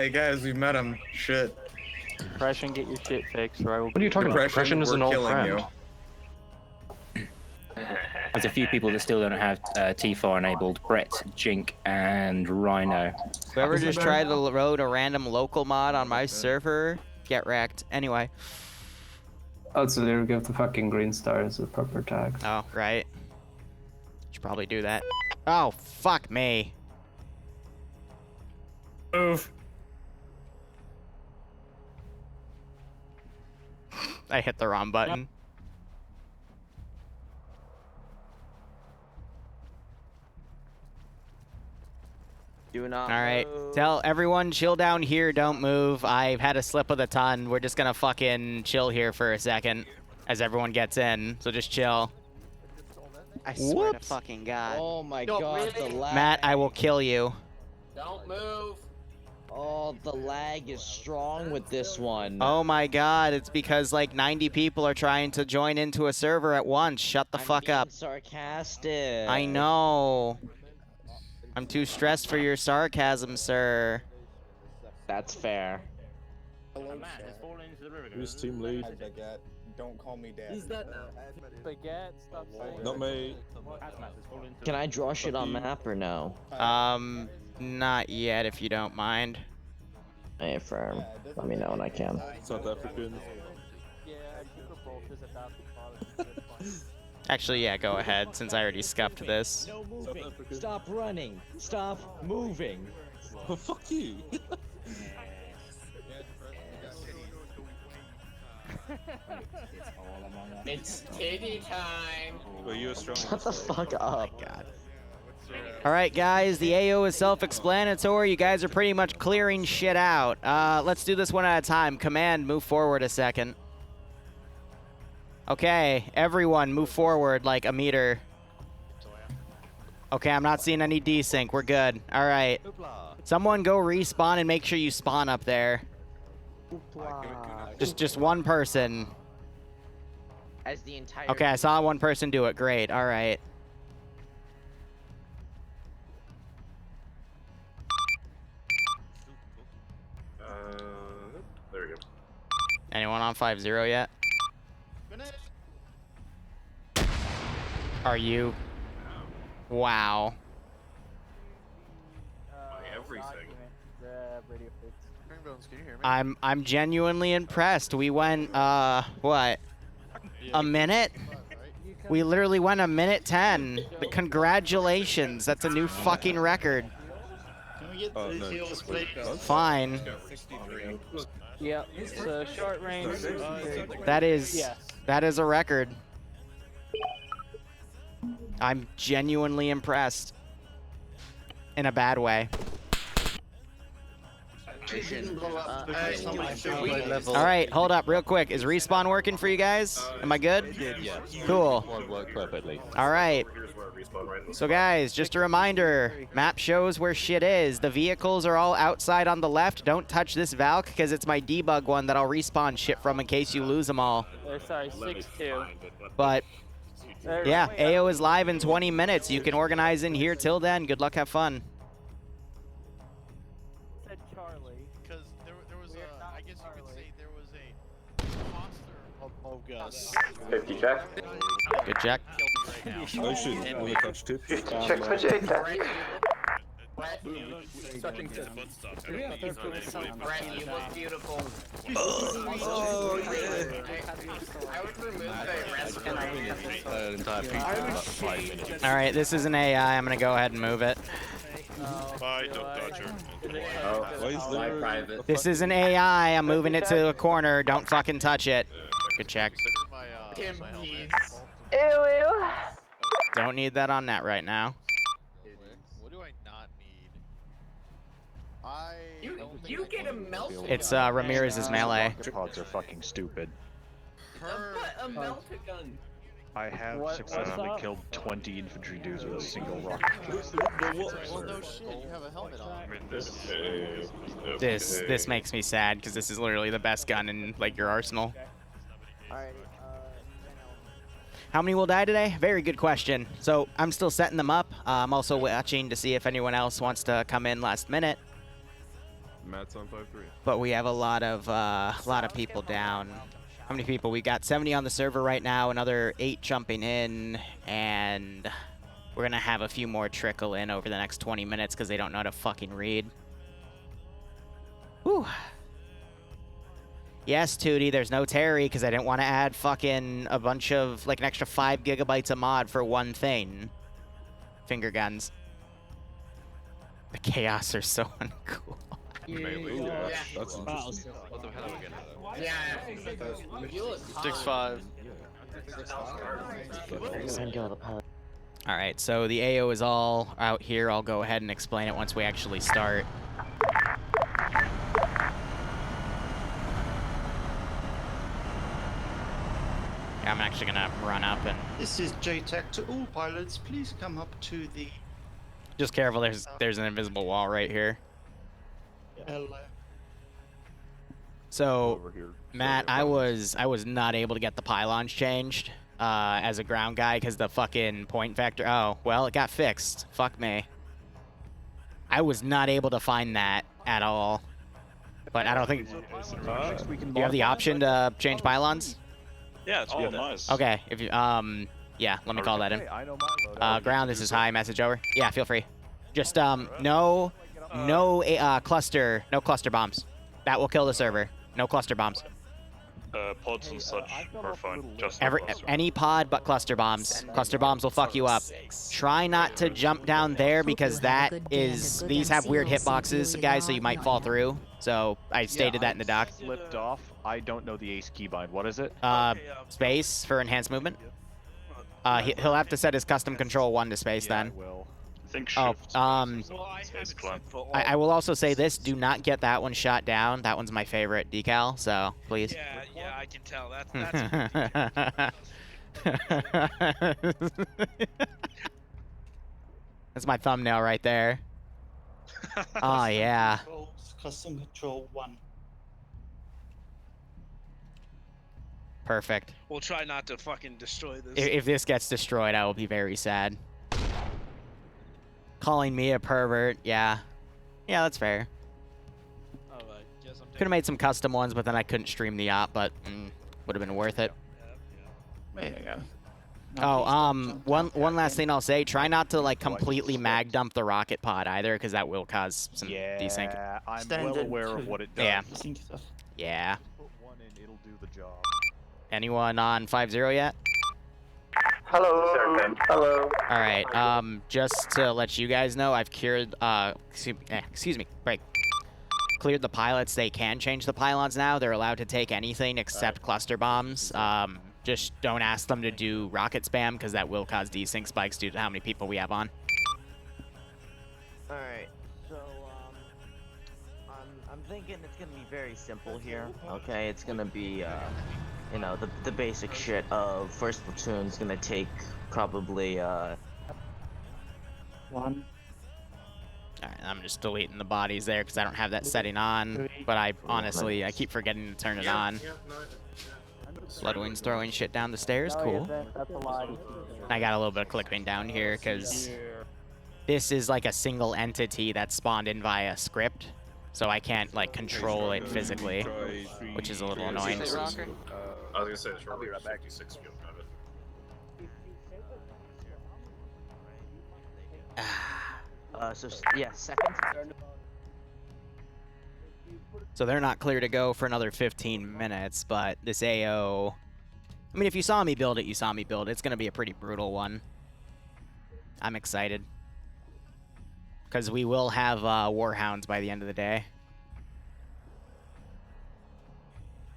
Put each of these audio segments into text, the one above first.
Hey guys, we met him. Shit. Depression, get your shit fixed, or I will. What are you talking about? Depression is an old friend. There's a few people that still don't have T4 enabled. Brett, Jink, and Rhino. Whoever just tried to load a random local mod on my server, get wrecked. Anyway. Oh, it's a Liru, give the fucking green star as a proper tag. Oh, right. Should probably do that. Oh, fuck me. Move. I hit the wrong button. Do not. All right, move. tell everyone chill down here, don't move. I've had a slip of the tongue. We're just gonna fucking chill here for a second as everyone gets in, so just chill. I swear to Whoops. fucking God. Oh my No, god, really? the lag. Matt, I will kill you. Don't move. Oh, the lag is strong with this one. Oh my god, it's because like 90 people are trying to join into a server at once. Shut the fuck being up. sarcastic. I know. I'm too stressed for your sarcasm, sir. That's fair. Who's team lead? Don't call me dad. Who's that now? Baguette, stop saying Not me. Can I draw shit on map or no? Not yet, if you don't mind. Hey, firm. Let me know when I can. South African. Yeah, Cooper Bolt is about to call. Actually, yeah, go ahead, since I already scuffed this. No moving. Stop running. Stop moving. Oh, fuck you. It's kitty time. Well, you're strong. Shut the fuck up. God. All right, guys, the AO is self-explanatory. You guys are pretty much clearing shit out. Let's do this one at a time. Command, move forward a second. Okay, everyone, move forward like a meter. Okay, I'm not seeing any desync. We're good. All right. Someone go respawn and make sure you spawn up there. Just one person. As the entire. Okay, I saw one person do it. Great. All right. There we go. Anyone on 5-0 yet? Are you? Wow. Everything. I'm genuinely impressed. We went what? A minute? We literally went a minute 10. Congratulations. That's a new fucking record. Oh, no. Fine. Yeah, it's short range. That is Yes. that is a record. I'm genuinely impressed. In a bad way. All right, hold up real quick. Is respawn working for you guys? Am I good? Yeah. Cool. Work perfectly. All right. So guys, just a reminder, map shows where shit is. The vehicles are all outside on the left. Don't touch this Valk because it's my debug one that I'll respawn shit from in case you lose them all. Sorry, 6-2. But yeah, AO is live in 20 minutes. You can organize in here till then. Good luck, have fun. Said Charlie. Because there was a, I guess you could say there was a imposter of bogus. 50 check. Good check. No shit. Only touch tip. Check for Jake. Brett, you look beautiful. Oh, yeah. I would remove the rest. All right, this is an AI. I'm going to go ahead and move it. Bye, don't dodge her. Why is there This is an AI. I'm moving it to a corner. Don't fucking touch it. Good check. Don't need that on net right now. What do I not need? You get a melt. It's Ramirez's melee. Pods are fucking stupid. A melt gun. I have successfully up? killed 20 infantry dudes with a single rocket. Well, no shit, you have a helmet on. This makes me sad because this is literally the best gun in like your arsenal. How many will die today? Very good question. So I'm still setting them up. I'm also watching to see if anyone else wants to come in last minute. Matt's on 5-3. but we have a lot of people down. How many people? We got 70 on the server right now, another 8 jumping in, and we're gonna have a few more trickle in over the next 20 minutes because they don't know how to fucking read. Whew. Yes, Tootie, there's no Terry because I didn't want to add fucking a bunch of, like, an extra 5 gigabytes of mod for one thing. Finger guns. The chaos are so uncool. Melee, yeah. That's interesting. What the hell are we gonna do? Yeah. You look 6-5. Alright, so the AO is all out here. I'll go ahead and explain it once we actually start. I'm actually gonna run up and... This is JTAC to all pilots. Please come up to the... Just careful, there's an invisible wall right here. Hello. So, Over here. Matt, I was not able to get the pylons changed as a ground guy because the fucking point vector... Oh, well, it got fixed. Fuck me. I was not able to find that at all. But I don't think... Do you have the option to change pylons? Yeah, it's real nice. Okay, if you, yeah, let me call that in. Ground, this is high, message over. Yeah, feel free. Just, no cluster bombs. That will kill the server. No cluster bombs. Pods and such are fine. Just Any pod but cluster bombs. Cluster bombs will fuck you up. Try not to jump down there because that is, these have weird hitboxes, guys, so you might fall through. So I stated that in the doc. Flipped off. I don't know the ace keybind. What is it? Space for enhanced movement. He'll have to set his custom control 1 to space then. Will. Think Oh, shift. Space climb. I will also say this, do not get that one shot down. That one's my favorite decal, so please. Yeah, I can tell. That's my thumbnail right there. Oh, yeah. Custom control 1. Perfect. We'll try not to fucking destroy this. If this gets destroyed, I will be very sad. Calling me a pervert, yeah. Yeah, that's fair. Could have made some custom ones, but then I couldn't stream the op, but would have been worth it. There you go. Oh, one last thing I'll say, try not to, like, completely mag dump the rocket pod either, because that will cause some desync. Yeah, I'm Standard well aware of what it does. Yeah. Yeah. Put one in, it'll do the job. Anyone on 5-0 yet? Hello. Hello. All right. Just to let you guys know, I've cured. Excuse me. Break. Cleared the pilots. They can change the pylons now. They're allowed to take anything except cluster bombs. Just don't ask them to do rocket spam because that will cause desync spikes due to how many people we have on. All right. So I'm thinking it's gonna be very simple here. Okay, it's gonna be you know, the basic shit of first platoon's gonna take probably 1. Alright, I'm just deleting the bodies there because I don't have that setting on, but I honestly, I keep forgetting to turn it on. Bloodwing's throwing shit down the stairs, cool. I got a little bit of clipping down here because this is like a single entity that's spawned in via script, so I can't like control it physically, which is a little annoying. I was gonna say, it's probably right back to 6 field of it. So yeah, second. So they're not clear to go for another 15 minutes, but this AO... I mean, if you saw me build it, you saw me build it. It's going to be a pretty brutal one. I'm excited. Because we will have Warhounds by the end of the day.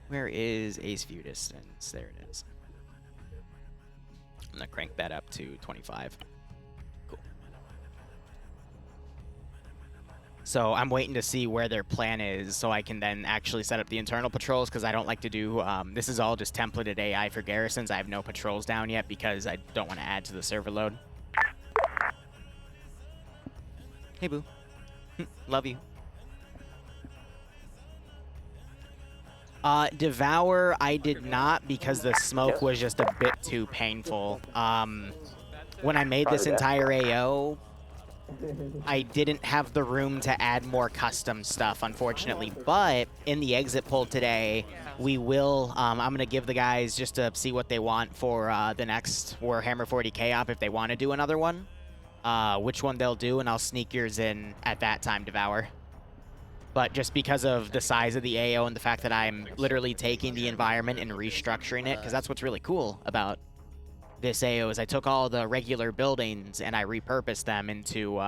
Where is Ace View Distance? There it is. I'm going to crank that up to 25. Cool. So I'm waiting to see where their plan is so I can then actually set up the internal patrols because I don't like to do... this is all just templated AI for garrisons. I have no patrols down yet because I don't want to add to the server load. Hey, boo. Love you. Devour, I did not because the smoke was just a bit too painful. When I made this entire AO, I didn't have the room to add more custom stuff, unfortunately. But in the exit poll today, we will, I'm going to give the guys just to see what they want for the next Warhammer 40k op if they want to do another one. Which one they'll do, and I'll sneak yours in at that time, Devour. But just because of the size of the AO and the fact that I'm literally taking the environment and restructuring it, because that's what's really cool about this AO is I took all the regular buildings and I repurposed them into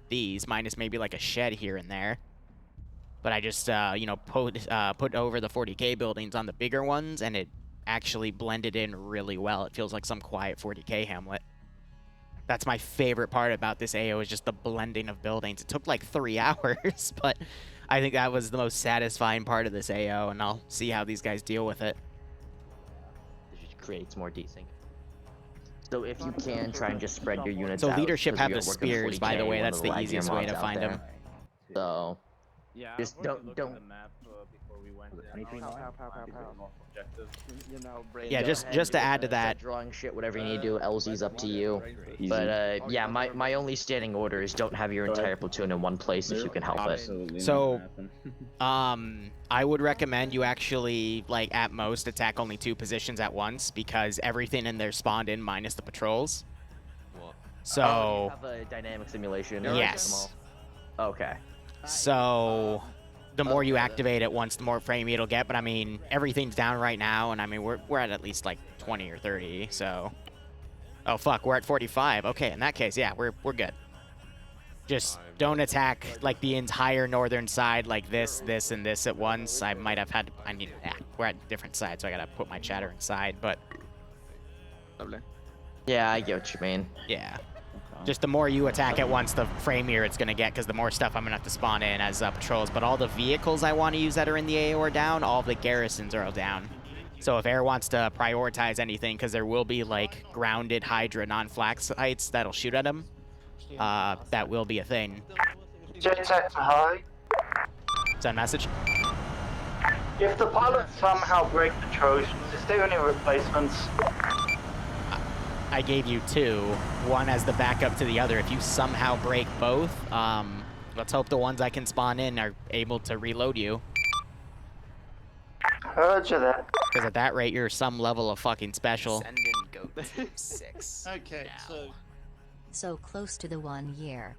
these, minus maybe like a shed here and there. But I just, you know, put over the 40k buildings on the bigger ones, and it actually blended in really well. It feels like some quiet 40k hamlet. That's my favorite part about this AO is just the blending of buildings. It took like 3 hours, but I think that was the most satisfying part of this AO, and I'll see how these guys deal with it. It just creates more desync. So if you can, try and just spread your units So out. leadership 'cause have you're the working spears, by the 40K, way. one That's of the laggier easiest way mobs to out find there. them. So Yeah, just don't. Yeah, just to add to that. Drawing shit, whatever you need to do. LZ's up to you. But yeah, my only standing order is don't have your entire platoon in one place if you can help it. So, I would recommend you actually, like, at most, attack only 2 positions at once, because everything in there spawned in minus the patrols. So... Oh, you have a dynamic simulation? Yes. Okay. So, the more you activate it once, the more frame it'll get, but I mean, everything's down right now, and I mean, we're at least, like, 20 or 30, so... Oh, fuck, we're at 45. Okay, in that case, yeah, we're good. Just don't attack, like, the entire northern side like this, this, and this at once. I might have had to, I mean, yeah, we're at different sides, so I gotta put my chatter inside, but... Yeah, I get what you mean. Yeah. Just the more you attack at once, the framier it's gonna get, because the more stuff I'm gonna have to spawn in as patrols. But all the vehicles I want to use that are in the AO are down, all the garrisons are all down. So if Air wants to prioritize anything, because there will be, like, grounded Hydra non-flak sites that'll shoot at them, that will be a thing. Jetset high. Is that a message? If the pilots somehow break the Trojans, is there any replacements? I gave you 2, one as the backup to the other. If you somehow break both, let's hope the ones I can spawn in are able to reload you. Heard you there. Because at that rate, you're some level of fucking special. Send in goat 6. Okay, So close to the 1 year.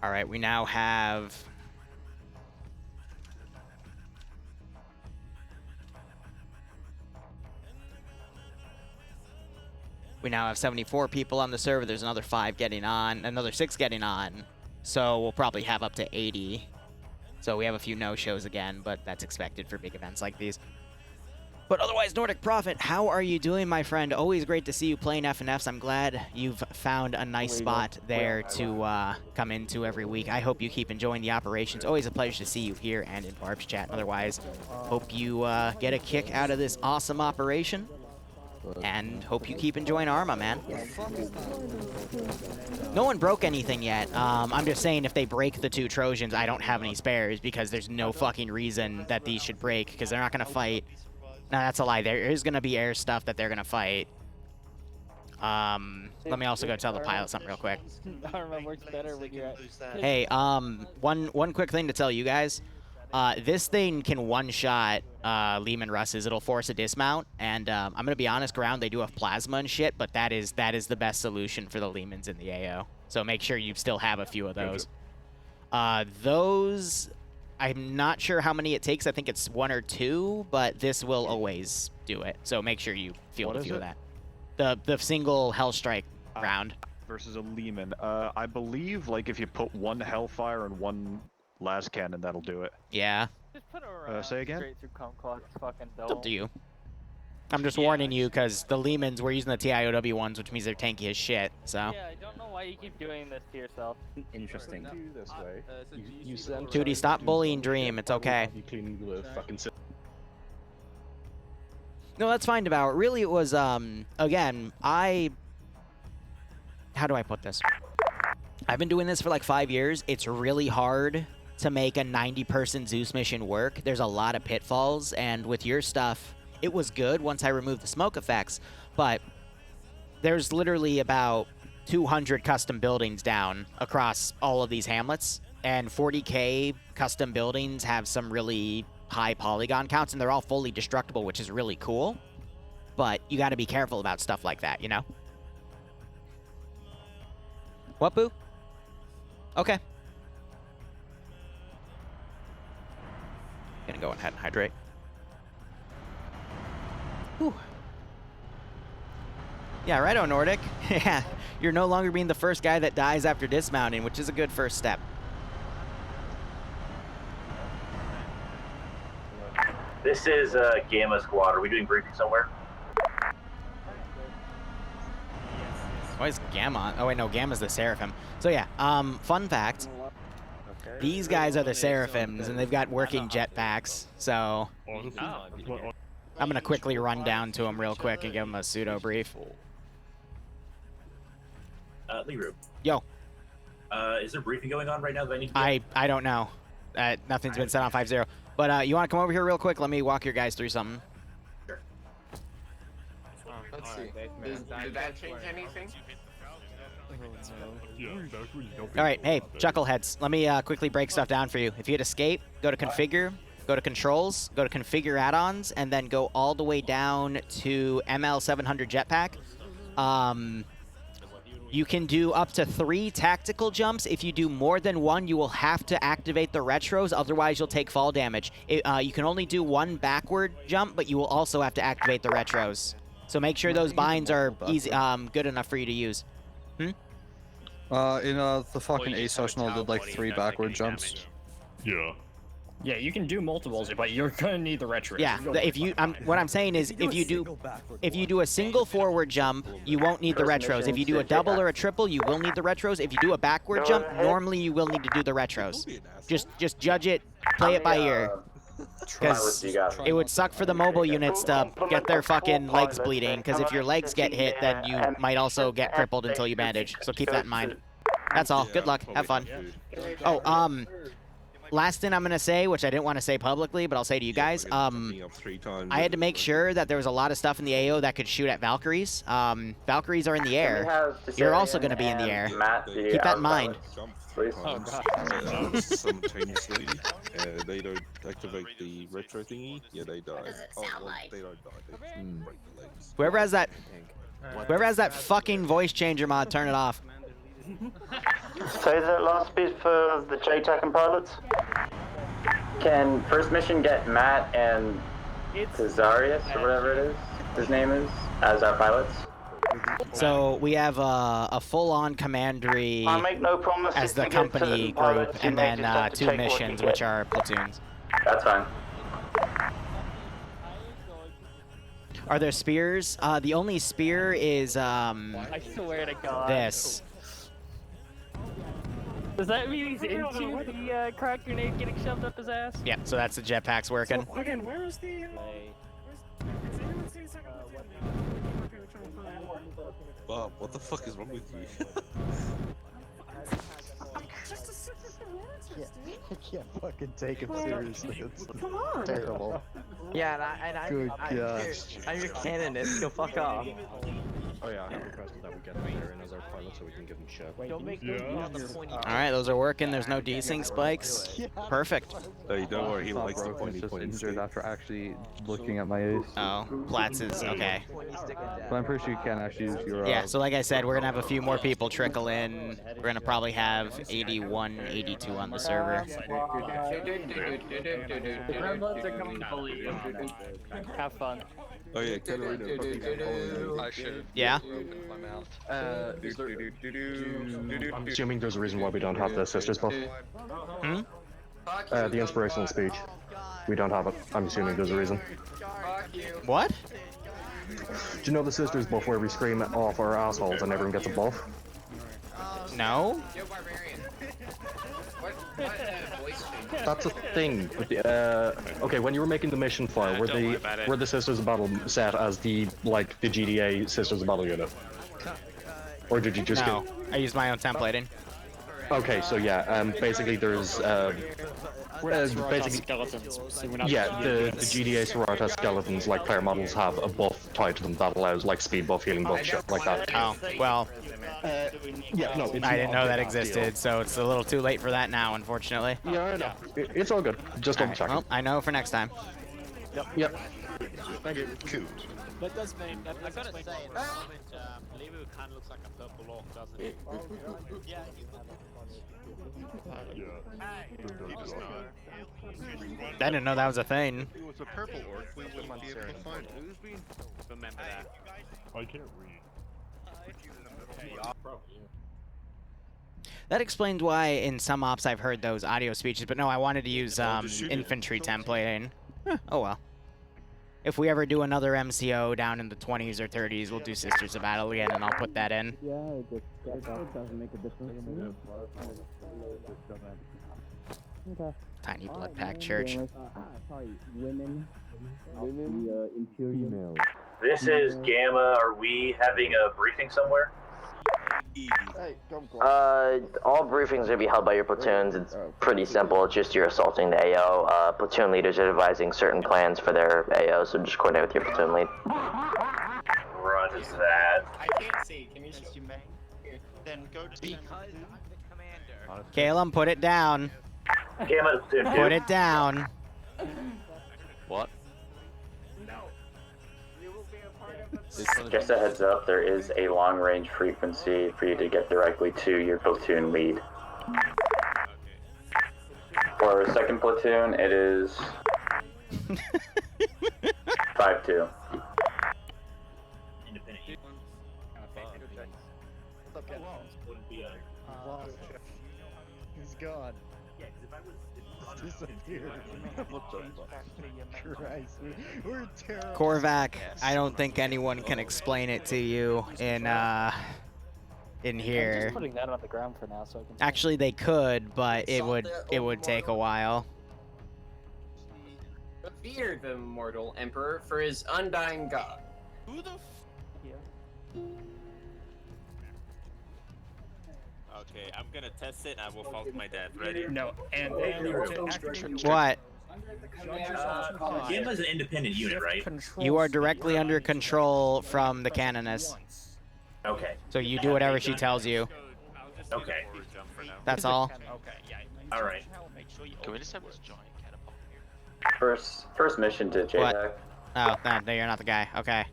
All right, we now have... We now have 74 people on the server. There's another 5 getting on, another 6 getting on. So we'll probably have up to 80. So we have a few no-shows again, but that's expected for big events like these. But otherwise, Nordic Prophet, how are you doing, my friend? Always great to see you playing FNFs. I'm glad you've found a nice spot there to come into every week. I hope you keep enjoying the operations. Always a pleasure to see you here and in Barb's chat. Otherwise, hope you get a kick out of this awesome operation. And hope you keep enjoying Arma, man. No one broke anything yet. I'm just saying if they break the 2 Trojans, I don't have any spares because there's no fucking reason that these should break because they're not going to fight. No, that's a lie. There is going to be air stuff that they're going to fight. Let me also go tell the pilot something real quick. Arma works better when you're at... Hey, one quick thing to tell you guys. This thing can one-shot Lehman Russes. It'll force a dismount, and I'm gonna be honest, ground they do have plasma and shit, but that is the best solution for the Lehmans in the AO. So make sure you still have a few of those. Those, I'm not sure how many it takes. I think it's 1 or 2, but this will always do it. So make sure you field a few of that. The single Hellstrike round versus a Lehman. I believe like if you put 1 Hellfire and 1 Last cannon, that'll do it. Yeah. Just put a say again? straight through Comclock's fucking dome. It's up to you. I'm just warning you because the Lehmans, we're using the TIOW ones, which means they're tanky as shit, so. Yeah, I don't know why you keep doing this to yourself. Interesting. This way. You send. Tootie, stop bullying Dream. It's okay. You clean the fucking. No, that's fine, Devour. Really, it was, again, how do I put this? I've been doing this for like 5 years. It's really hard to make a 90-person Zeus mission work. There's a lot of pitfalls, and with your stuff, it was good once I removed the smoke effects, but there's literally about 200 custom buildings down across all of these hamlets, and 40k custom buildings have some really high polygon counts, and they're all fully destructible, which is really cool. But you got to be careful about stuff like that, you know? What, Boo? Okay. Gonna go ahead and hydrate. Whew. Yeah, righto, Nordic. Yeah, you're no longer being the first guy that dies after dismounting, which is a good first step. This is Gamma Squad. Are we doing briefing somewhere? Why is Gamma on? Oh, wait, no, Gamma's the Seraphim. So, yeah, fun fact. These guys are the Seraphims, and they've got working jetpacks, so I'm going to quickly run down to them real quick and give them a pseudo-brief. Liru. Yo. Is there briefing going on right now that I need to I don't know. Nothing's been set on 5-0. But you want to come over here real quick? Let me walk your guys through something. Sure. Let's see. Did that change anything? All right, hey, Chuckleheads, let me quickly break stuff down for you. If you hit escape, go to configure, go to controls, go to configure add-ons, and then go all the way down to ML700 jetpack. You can do up to 3 tactical jumps. If you do more than 1, you will have to activate the retros, otherwise you'll take fall damage. You can only do 1 backward jump, but you will also have to activate the retros. So make sure those binds are easy, good enough for you to use. In the fucking A session, I did like 3 backward jumps. Yeah. Yeah, you can do multiples, but you're gonna need the retro. Yeah, if you, what I'm saying is, if you do a single forward jump, you won't need the retros. If you do a double or a triple, you will need the retros. If you do a backward jump, normally you will need to do the retros. Just judge it, play it by ear. Because it would suck for the mobile units to get their fucking legs bleeding, because if your legs get hit, then you might also get crippled until you bandage. So keep that in mind. That's all. Good luck. Have fun. Oh, last thing I'm going to say, which I didn't want to say publicly, but I'll say to you guys, I had to make sure that there was a lot of stuff in the AO that could shoot at Valkyries. Valkyries are in the air. You're also going to be in the air. Keep that in mind. Simultaneously, they don't activate the retro thingy. Yeah, they die. They don't die. They break the legs. Whoever has that fucking voice changer mod, turn it off. Say that last bit for the JTAC and pilots. Can first mission get Matt and Cesarius, or whatever it is, his name is, as our pilots? So we have a full-on commandery as the company group, and then 2 missions, which are platoons. That's fine. Are there spears? The only spear is I swear to God. this. Does that mean he's into the crack grenade getting shoved up his ass? Yeah, so that's the jetpacks working. Again, where is the... Bob, what the fuck is wrong with you? I can't fucking take him seriously. It's terrible. Yeah, and Good gosh. I'm your canonist. Go fuck off. Oh yeah, I have requested that we get there in as our pilot so we can give him shit. Don't make All right, those are working. There's no desync spikes. Perfect. Hey, don't worry, he likes the pointy Injured after actually looking at my ace. Oh, Platz is okay. But I'm pretty sure you can actually use your... Yeah, so like I said, we're going to have a few more people trickle in. We're going to probably have 81, 82 on the server. Have fun. Oh yeah, I should. Yeah? I'm assuming there's a reason why we don't have the sisters buff. Hmm? The inspirational speech. We don't have it. I'm assuming there's a reason. What? Do you know the sisters buff where we scream off our assholes and everyone gets a buff? No? That's a thing. With the, okay, when you were making the mission file, were the Sisters of Battle set as the GDA Sisters of Battle unit, or did you just No, I used my own templating. Okay, so yeah, basically there's basically skeletons. So we're the GDA Sororita skeletons, like player models, have a buff tied to them that allows like speed buff, healing buff, shit like that. Oh, well, Yeah, no, it's I didn't know not that a big deal. existed, so it's a little too late for that now, unfortunately. Yeah, I know. It's all good. Just double checking. Well, I know for next time. Yep. Thank you. Cool. That does mean that I gotta say, at the moment, Liru kind of looks like a purple orc, doesn't it? Yeah. I didn't know that was a thing. If it was a purple orc, we wouldn't be able to find it. Remember that. I can't read. That explains why in some ops I've heard those audio speeches, but no, I wanted to use infantry templating. Oh well. If we ever do another MCO down in the 20s or 30s, we'll do Sisters of Battle again, and I'll put that in. Yeah, it doesn't make a difference. Okay. Tiny blood pack church. Sorry, women. Imperial. This is Gamma. Are we having a briefing somewhere? All briefings are going to be held by your platoons. It's pretty simple. It's just you're assaulting the AO. Platoon leaders are devising certain plans for their AO, so just coordinate with your platoon lead. Roger that. I can't see. Can you just Then go to the Caleb, put it down. Gamma, platoon Put it down. What? Just a heads up, there is a long range frequency for you to get directly to your platoon lead. For second platoon, it is 5-2. He's gone. Disappeared. Christ, we're terrible. Korvac, I don't think anyone can explain it to you in here. I'm just putting that on the ground for now, so I can. Actually, they could, but it would take a while. Revere the immortal emperor for his undying god. Who the Okay, I'm gonna test it and I will fall to my death. Ready? No, and What? Gamma is an independent unit, right? You are directly under control from the canoness. Okay. So you do whatever she tells you. Okay. That's all. All right. Can we just have this giant catapult here? First mission to JTAC. What? Oh, no, you're not the guy. Okay.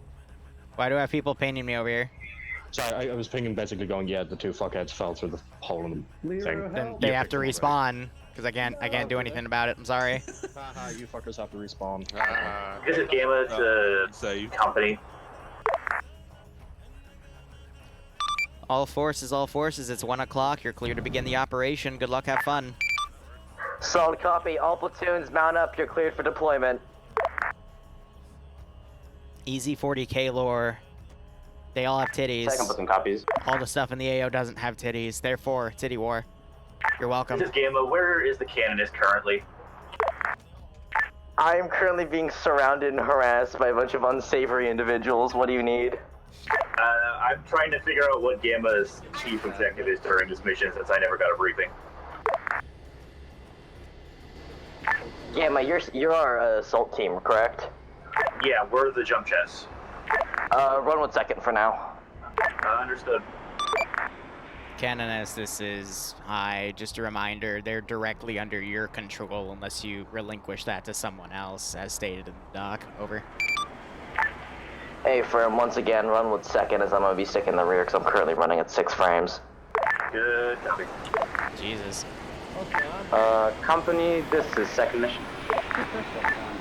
Why do I have people painting me over here? Sorry, I was pinging, basically going, yeah, the two fuckheads fell through the hole in the thing. Then they have to respawn, because I can't do anything about it. I'm sorry. Haha, you fuckers have to respawn. This is Gamma, it's a company. All forces, it's 1 o'clock. You're clear to begin the operation. Good luck, have fun. Solid copy. All platoons mount up. You're cleared for deployment. Easy 40k lore. They all have titties. Second platoon copies. All the stuff in the AO doesn't have titties. Therefore, titty war. You're welcome. This is Gamma. Where is the canonist currently? I am currently being surrounded and harassed by a bunch of unsavory individuals. What do you need? I'm trying to figure out what Gamma's chief objective is during this mission since I never got a briefing. Gamma, you're our assault team, correct? Yeah, we're the jump chest. Run 1 second for now. Understood. Canoness, this is High. Just a reminder, they're directly under your control unless you relinquish that to someone else, as stated in the doc. Over. Hey, firm, once again, run 1 second as I'm going to be sick in the rear because I'm currently running at 6 frames. Good copy. Jesus. Company, this is second mission.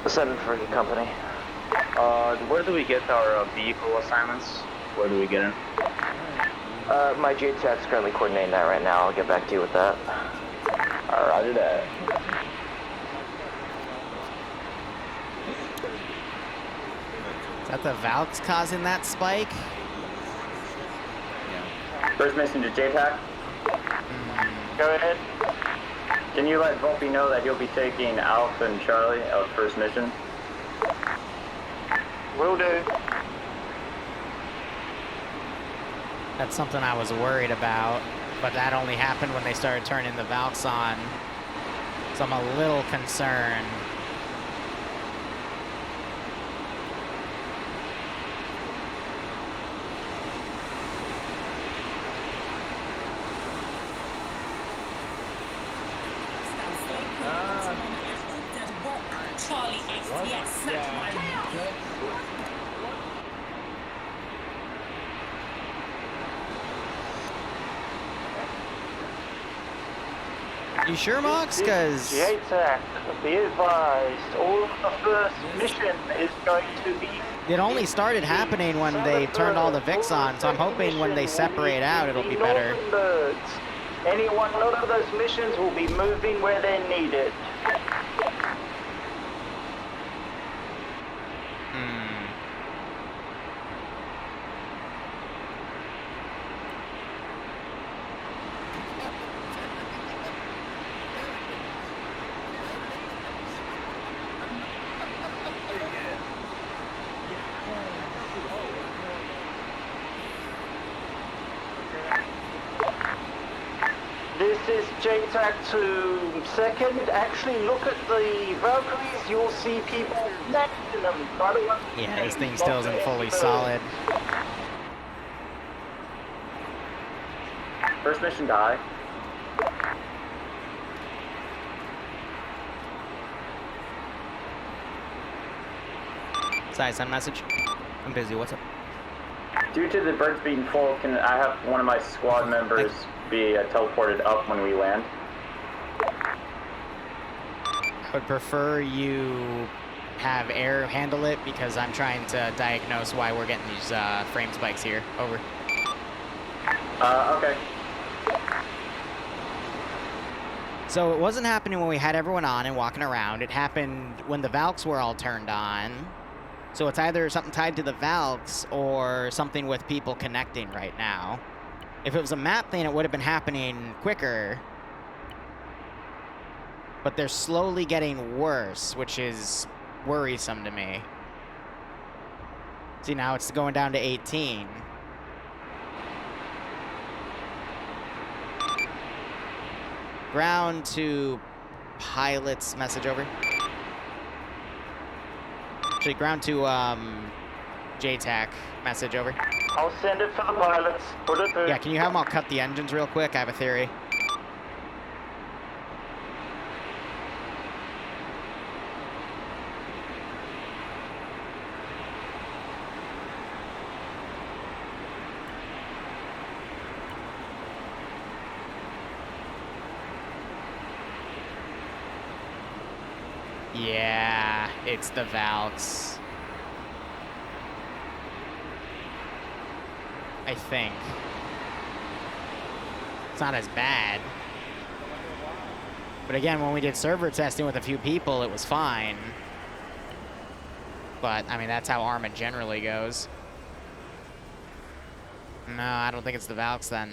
Send for the company. Where do we get our vehicle assignments? Where do we get in? My JTAC's currently coordinating that right now. I'll get back to you with that. Roger that. Is that the Valks causing that spike? First mission to JTAC. Go ahead. Can you let Volpe know that he'll be taking Alpha and Charlie out first mission? Will do. That's something I was worried about, but that only happened when they started turning the Valks on. So I'm a little concerned. Charlie X, yes, snatch my You sure, Mox? Because JTAC, be advised, all of the first mission is going to be... it only started happening when they turned all the Vics on, so I'm hoping when they separate out, it'll be better. Birds. Anyone not of those missions will be moving where they're needed. This is JTAC to second. Actually, look at the Valkyries. You'll see people next to them. Yeah, this thing still isn't fully solid. First mission die. Sorry, send message. I'm busy. What's up? Due to the birds being full, can I have one of my squad members be teleported up when we land? I would prefer you have air handle it because I'm trying to diagnose why we're getting these frame spikes here. Over. Okay. So it wasn't happening when we had everyone on and walking around. It happened when the Valks were all turned on. So it's either something tied to the Valks or something with people connecting right now. If it was a map thing, it would have been happening quicker. But they're slowly getting worse, which is worrisome to me. See, now it's going down to 18. Ground to pilots, message over. Actually, ground to JTAC, message over. I'll send it for the pilots. Put it through. Yeah, can you have them all cut the engines real quick? I have a theory. Yeah, it's the Valks. I think. It's not as bad. But again, when we did server testing with a few people, it was fine. But, I mean, that's how Arma generally goes. No, I don't think it's the Valks then.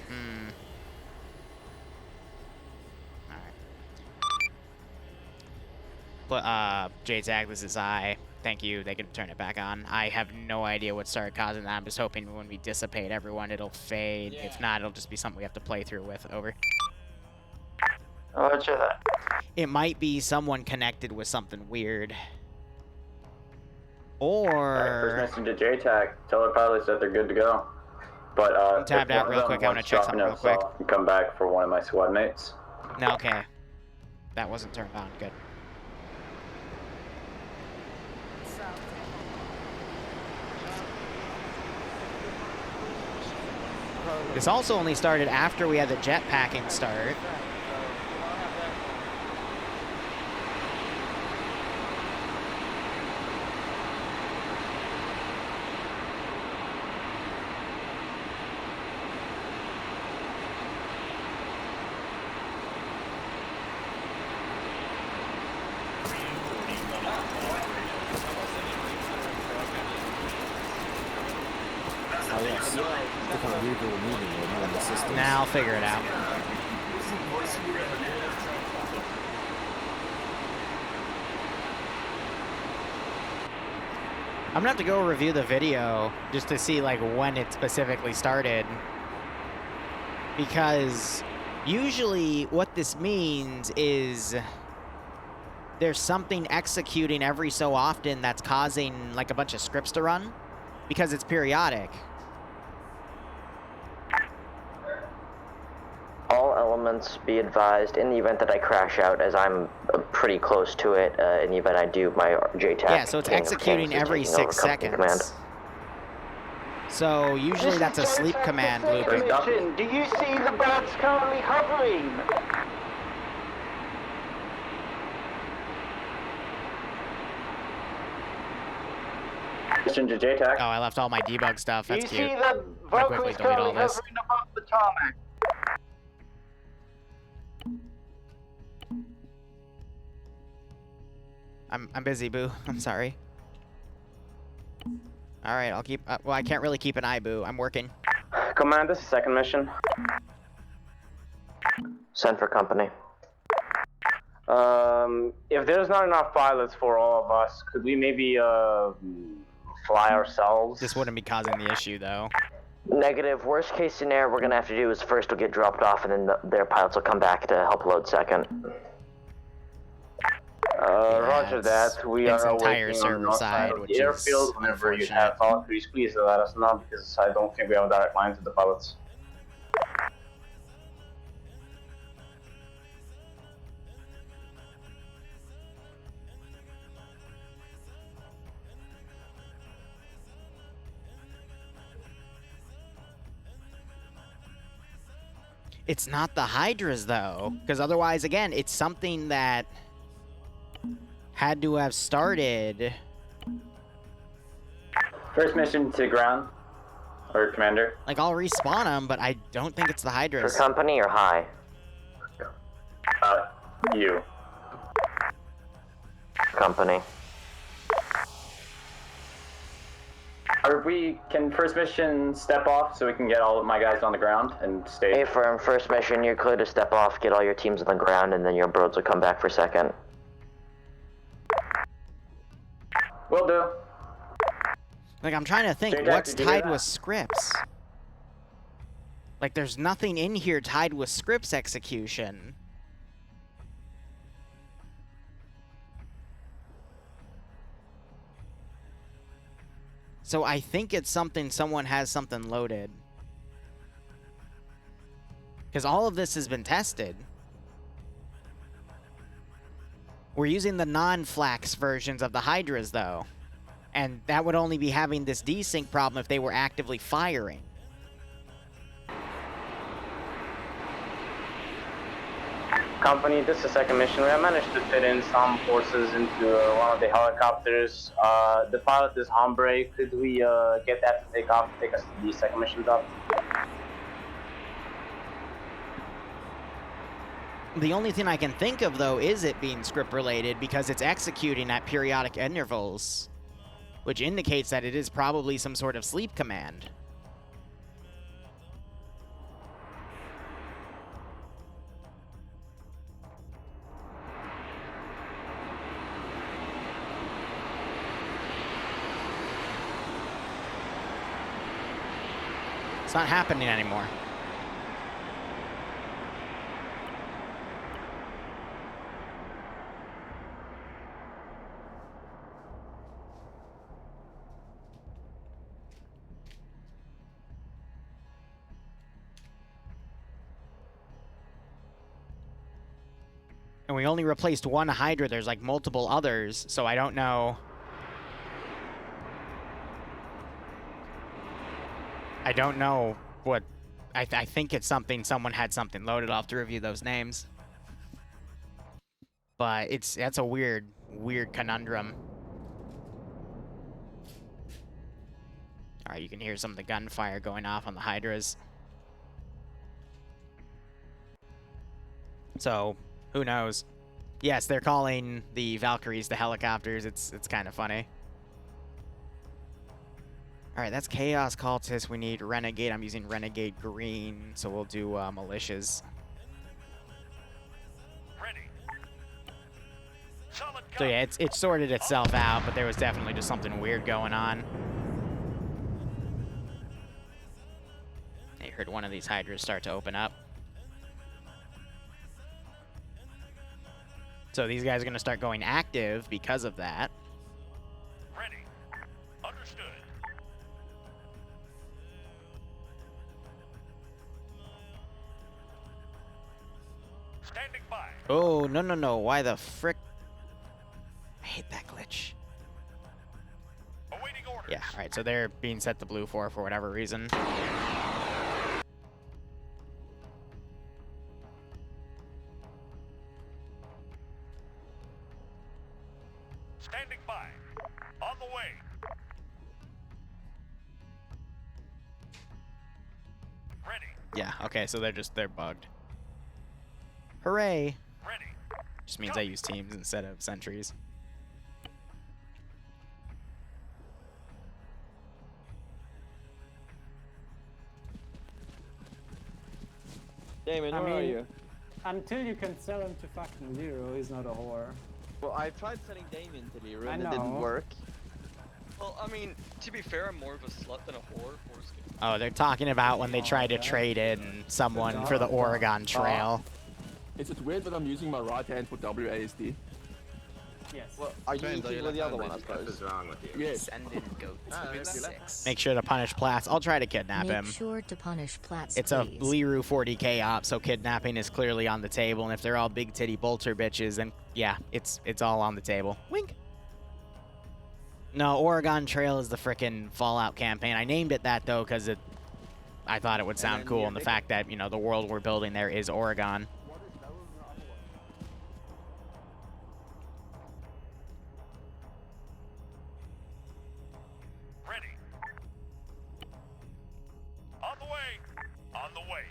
JTAG, this is I. Thank you. They can turn it back on. I have no idea what started causing that. I'm just hoping when we dissipate everyone, it'll fade. Yeah. If not, it'll just be something we have to play through with. Over. Roger that. It might be someone connected with something weird. Or... First message to JTAC. Tell our pilots that they're good to go. But, I'm tabbed out real quick. I want to check something real quick. And come back for one of my squad mates. No, okay. That wasn't turned on. Good. This also only started after we had the jetpacking start. Now I'll figure it out. I'm gonna have to go review the video just to see like when it specifically started. Because usually what this means is there's something executing every so often that's causing like a bunch of scripts to run because it's periodic. turbulence, be advised, in the event that I crash out, as I'm pretty close to it, in the event I do, my JTAC. Yeah, so it's executing every 6 seconds. Command. So usually that's a sleep command looping. Do you see the birds currently hovering? Mission to JTAC. Oh, I left all my debug stuff. That's cute. You see the I'm gonna quickly Valkyries delete all currently this. hovering above the tarmac. I'm busy, Boo. I'm sorry. All right, I'll keep. Well, I can't really keep an eye, Boo. I'm working. Command, this is second mission. Send for company. If there's not enough pilots for all of us, could we maybe fly ourselves? This wouldn't be causing the issue, though. Negative. Worst case scenario we're gonna have to do is first we'll get dropped off, and then their pilots will come back to help load second. Roger that. We are entire awaiting server on north side, of which the is airfield. Whenever you unfortunate. have Valkyries, please let us know, because I don't think we have a direct line to the pilots. It's not the Hydras, though, because otherwise, again, it's something that had to have started. First mission to ground, or commander. Like, I'll respawn them, but I don't think it's the Hydras. For company or high? You. Company. Can first mission step off so we can get all of my guys on the ground and stay? Hey, firm, first mission, you're clear to step off, get all your teams on the ground, and then your broads will come back for second. Will do. Like, I'm trying to think, JTAC, what's did you hear tied that? with scripts? Like, there's nothing in here tied with scripts execution. So I think it's something someone has something loaded. Because all of this has been tested. We're using the non-flax versions of the Hydras, though. And that would only be having this desync problem if they were actively firing. Company, this is second mission. We have managed to fit in some forces into one of the helicopters. The pilot is Hombre. Could we get that to take off, take us to the second mission up? The only thing I can think of, though, is it being script-related because it's executing at periodic intervals, which indicates that it is probably some sort of sleep command. It's not happening anymore. And we only replaced one Hydra. There's like multiple others, so I don't know. I don't know what... I think it's something... Someone had something loaded. I'll have to review those names. But that's a weird conundrum. Alright, you can hear some of the gunfire going off on the Hydras. So, who knows? Yes, they're calling the Valkyries the helicopters. It's kind of funny. Alright, that's Chaos Cultist. We need Renegade. I'm using Renegade Green, so we'll do Militias. So yeah, it sorted itself out, but there was definitely just something weird going on. I heard one of these Hydras start to open up. So these guys are going to start going active because of that. Ready. Understood. Oh, no, no, no. Why the frick? I hate that glitch. Yeah, alright, so they're being set to blue for whatever reason. Standing by. On the way. Ready. Yeah, okay, so they're bugged. Hooray! Ready. Just means I use teams instead of sentries. Damon, where are you? Until you can sell him to fucking Liru, he's not a whore. Well, I tried selling Damien to Liru I and it know. didn't work. Well, I mean, to be fair, I'm more of a slut than a whore. Oh, they're talking about when they tried to trade in someone for the Oregon Trail. Is it weird that I'm using my right hand for WASD? Yes. Well, are you eating with the other one, I suppose? What is wrong with you? Yes. Send in goat 6. Make sure to punish Platts. I'll try to kidnap him. Make sure to punish Platts, It's please. a Liru 40k op, so kidnapping is clearly on the table. And if they're all big titty bolter bitches, then yeah, it's all on the table. Wink. No, Oregon Trail is the frickin' Fallout campaign. I named it that though because I thought it would sound cool, and the fact that the world we're building there is Oregon. Ready. On the way. On the way.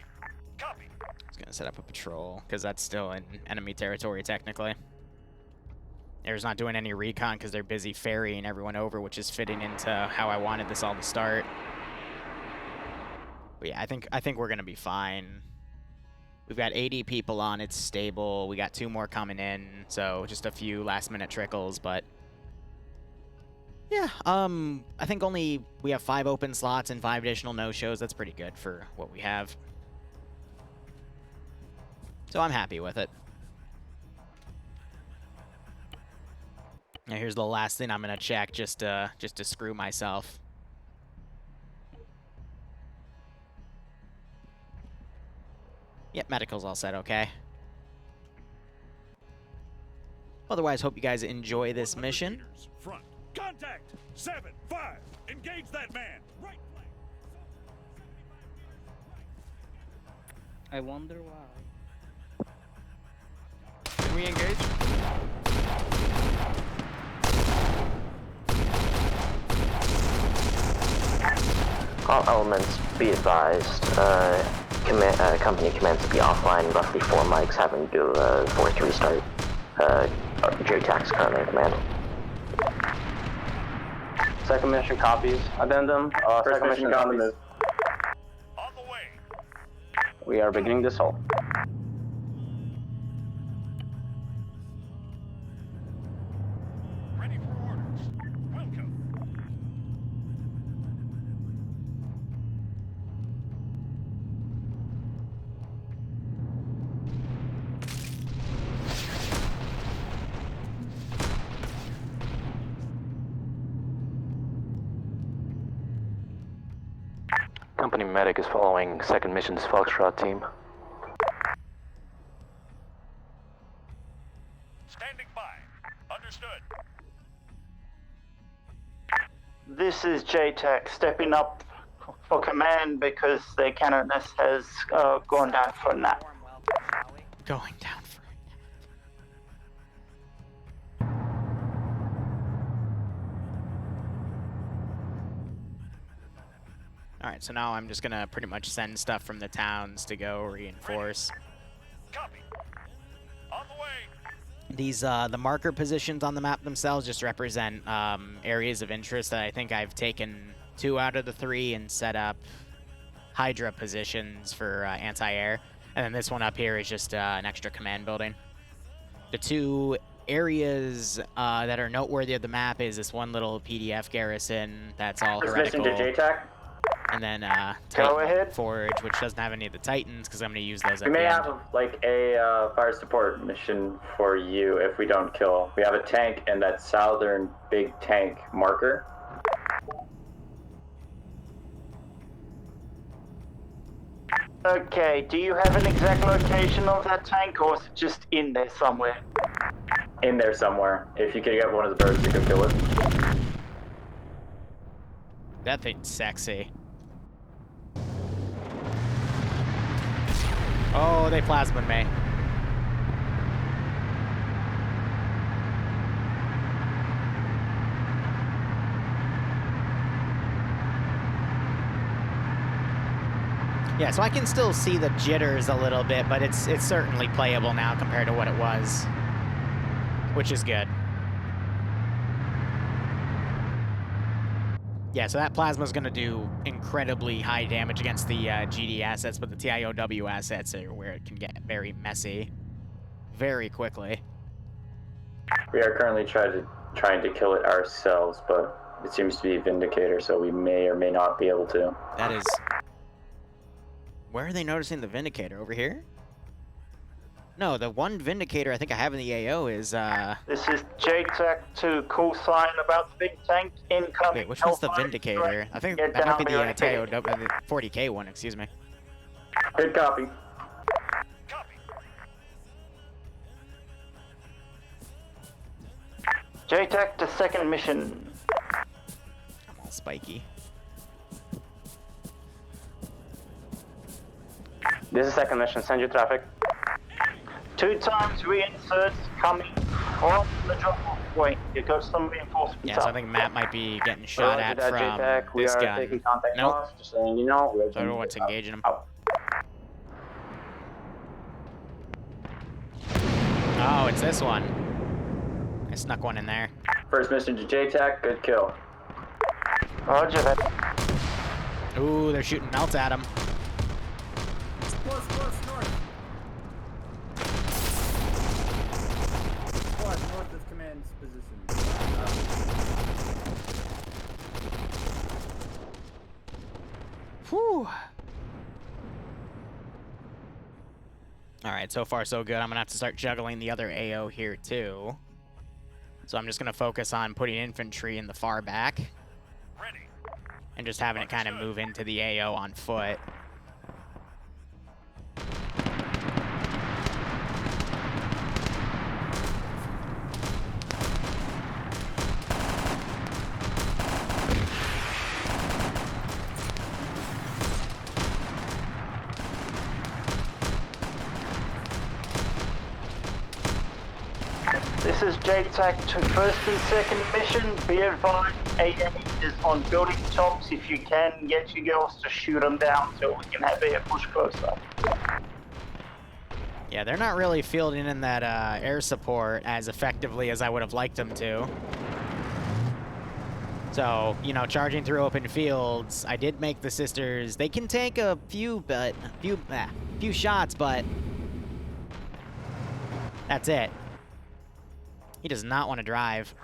Copy. I was gonna set up a patrol because that's still in enemy territory technically. Air's not doing any recon because they're busy ferrying everyone over, which is fitting into how I wanted this all to start. But yeah, I think we're gonna be fine. We've got 80 people on, it's stable. We got 2 more coming in, so just a few last-minute trickles, but yeah, I think we have 5 open slots and 5 additional no-shows. That's pretty good for what we have. So I'm happy with it. Now here's the last thing I'm gonna check just to screw myself. Yep, medical's all set, okay. Otherwise, hope you guys enjoy this mission. Front. Contact. 7-5. Engage that man. Right flank. I wonder why. Can we engage? All elements be advised. Company commands to be offline. Roughly 4 mics having to do a forced restart. JTAC's currently in command. Second mission copies. Addendum. First mission on the move. On the way. We are beginning this hold. Ready for orders. Welcome. Company medic is following second mission's Foxtrot team. Standing by. Understood. This is JTAC stepping up for command because their cannoness has gone down for a nap. Going down for Alright, so now I'm just gonna pretty much send stuff from the towns to go reinforce. Copy. On the way. These, the marker positions on the map themselves just represent areas of interest that I think I've taken 2 out of the 3 and set up Hydra positions for anti-air. And then this one up here is just an extra command building. The 2 areas that are noteworthy of the map is this one little PDF garrison that's all heretical. Mission to JTAC. And then Titan Forge, which doesn't have any of the Titans, because I'm going to use those at We the may end. have like a fire support mission for you if we don't kill. We have a tank in that southern big tank marker. Okay, do you have an exact location of that tank, or is it just in there somewhere? In there somewhere. If you could get one of the birds to go kill it. That thing's sexy. Oh, they plasmed me. Yeah, so I can still see the jitters a little bit, but it's certainly playable now compared to what it was, which is good. Yeah, so that plasma's going to do incredibly high damage against the GD assets, but the TIOW assets are where it can get very messy very quickly. We are currently trying to kill it ourselves, but it seems to be Vindicator, so we may or may not be able to. That is... Where are they noticing the Vindicator? Over here? No, the one Vindicator I think I have in the AO is, This is JTAC to call sign about the big tank incoming. Wait, which one's the Vindicator? I think that might be the TIOW, the 40K one, excuse me. Good copy. JTAC to second mission. I'm all spiky. This is second mission. Send you traffic. 2 times reinserts coming from the drop-off point. You got some reinforcements. Yeah, so I think Matt might be getting shot at from this gun. Nope. Just so you know. So everyone's engaging him. Oh, it's this one. I snuck one in there. First mission to JTAC. Good kill. Roger that. Ooh, they're shooting melts at him. Close, north. North of command's position. Whew. Alright, so far so good. I'm gonna have to start juggling the other AO here too. So I'm just gonna focus on putting infantry in the far back. And just having it kind of move into the AO on foot. This is JTAC to first and second mission. Be advised, AA is on building tops. If you can, get your girls to shoot them down so we can have air push closer. Yeah, they're not really fielding in that air support as effectively as I would have liked them to. So, you know, charging through open fields, I did make the sisters. They can take a few shots, but that's it. He does not want to drive.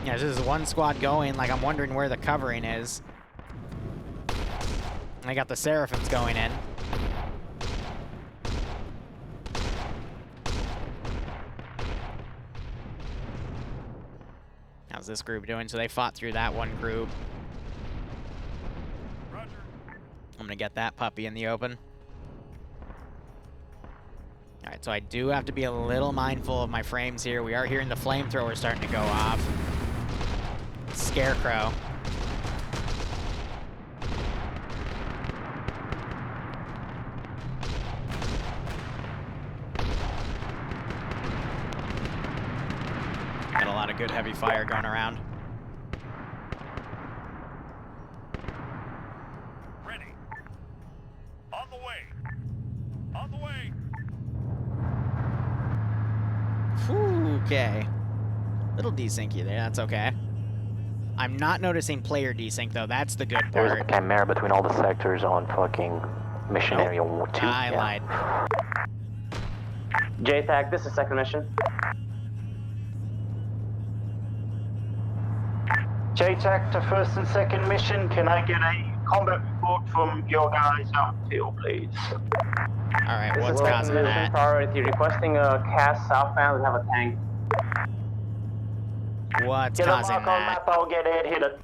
Yeah, this is one squad going. Like, I'm wondering where the covering is. I got the Seraphims going in. How's this group doing? So they fought through that one group. I'm gonna get that puppy in the open. All right, so I do have to be a little mindful of my frames here. We are hearing the flamethrower starting to go off. Scarecrow. Got a lot of good heavy fire going around. Ready. On the way. On the way. Okay. Little desyncy there, that's okay. I'm not noticing player desync though, that's the good part. There's a chimera between all the sectors on fucking mission area 2. I lied. JTAC, this is second mission. JTAC to first and second mission. Can I get a combat report from your guys out in the field, please? Alright, what's causing that? Priority, requesting a cast southbound. We have a tank. What's Get causing a mark on that? map, I'll get it, hit it.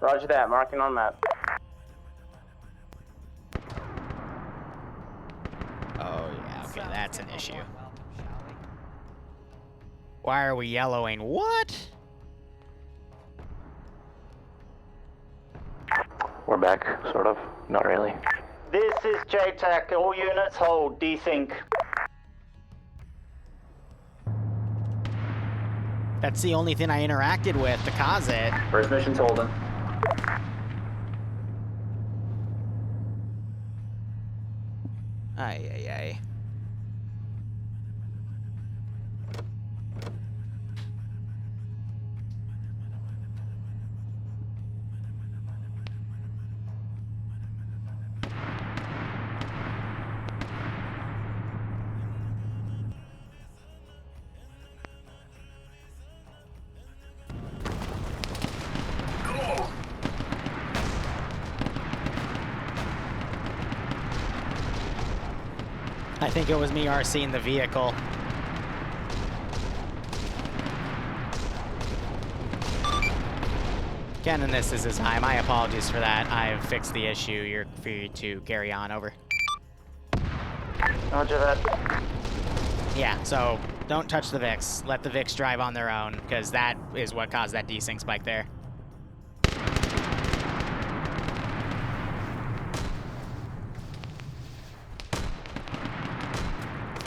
Roger that, marking on map. that's an issue. Why are we yellowing? What? We're back, sort of. Not really. This is JTAC. All units hold. Desync. That's the only thing I interacted with to cause it. First mission's holding. Ay, ay, ay. I think it was me RCing the vehicle. Ken, and this is his time. My apologies for that. I've fixed the issue. You're free to carry on. Over. Roger that. Yeah, so don't touch the VIX. Let the VIX drive on their own, because that is what caused that desync spike there.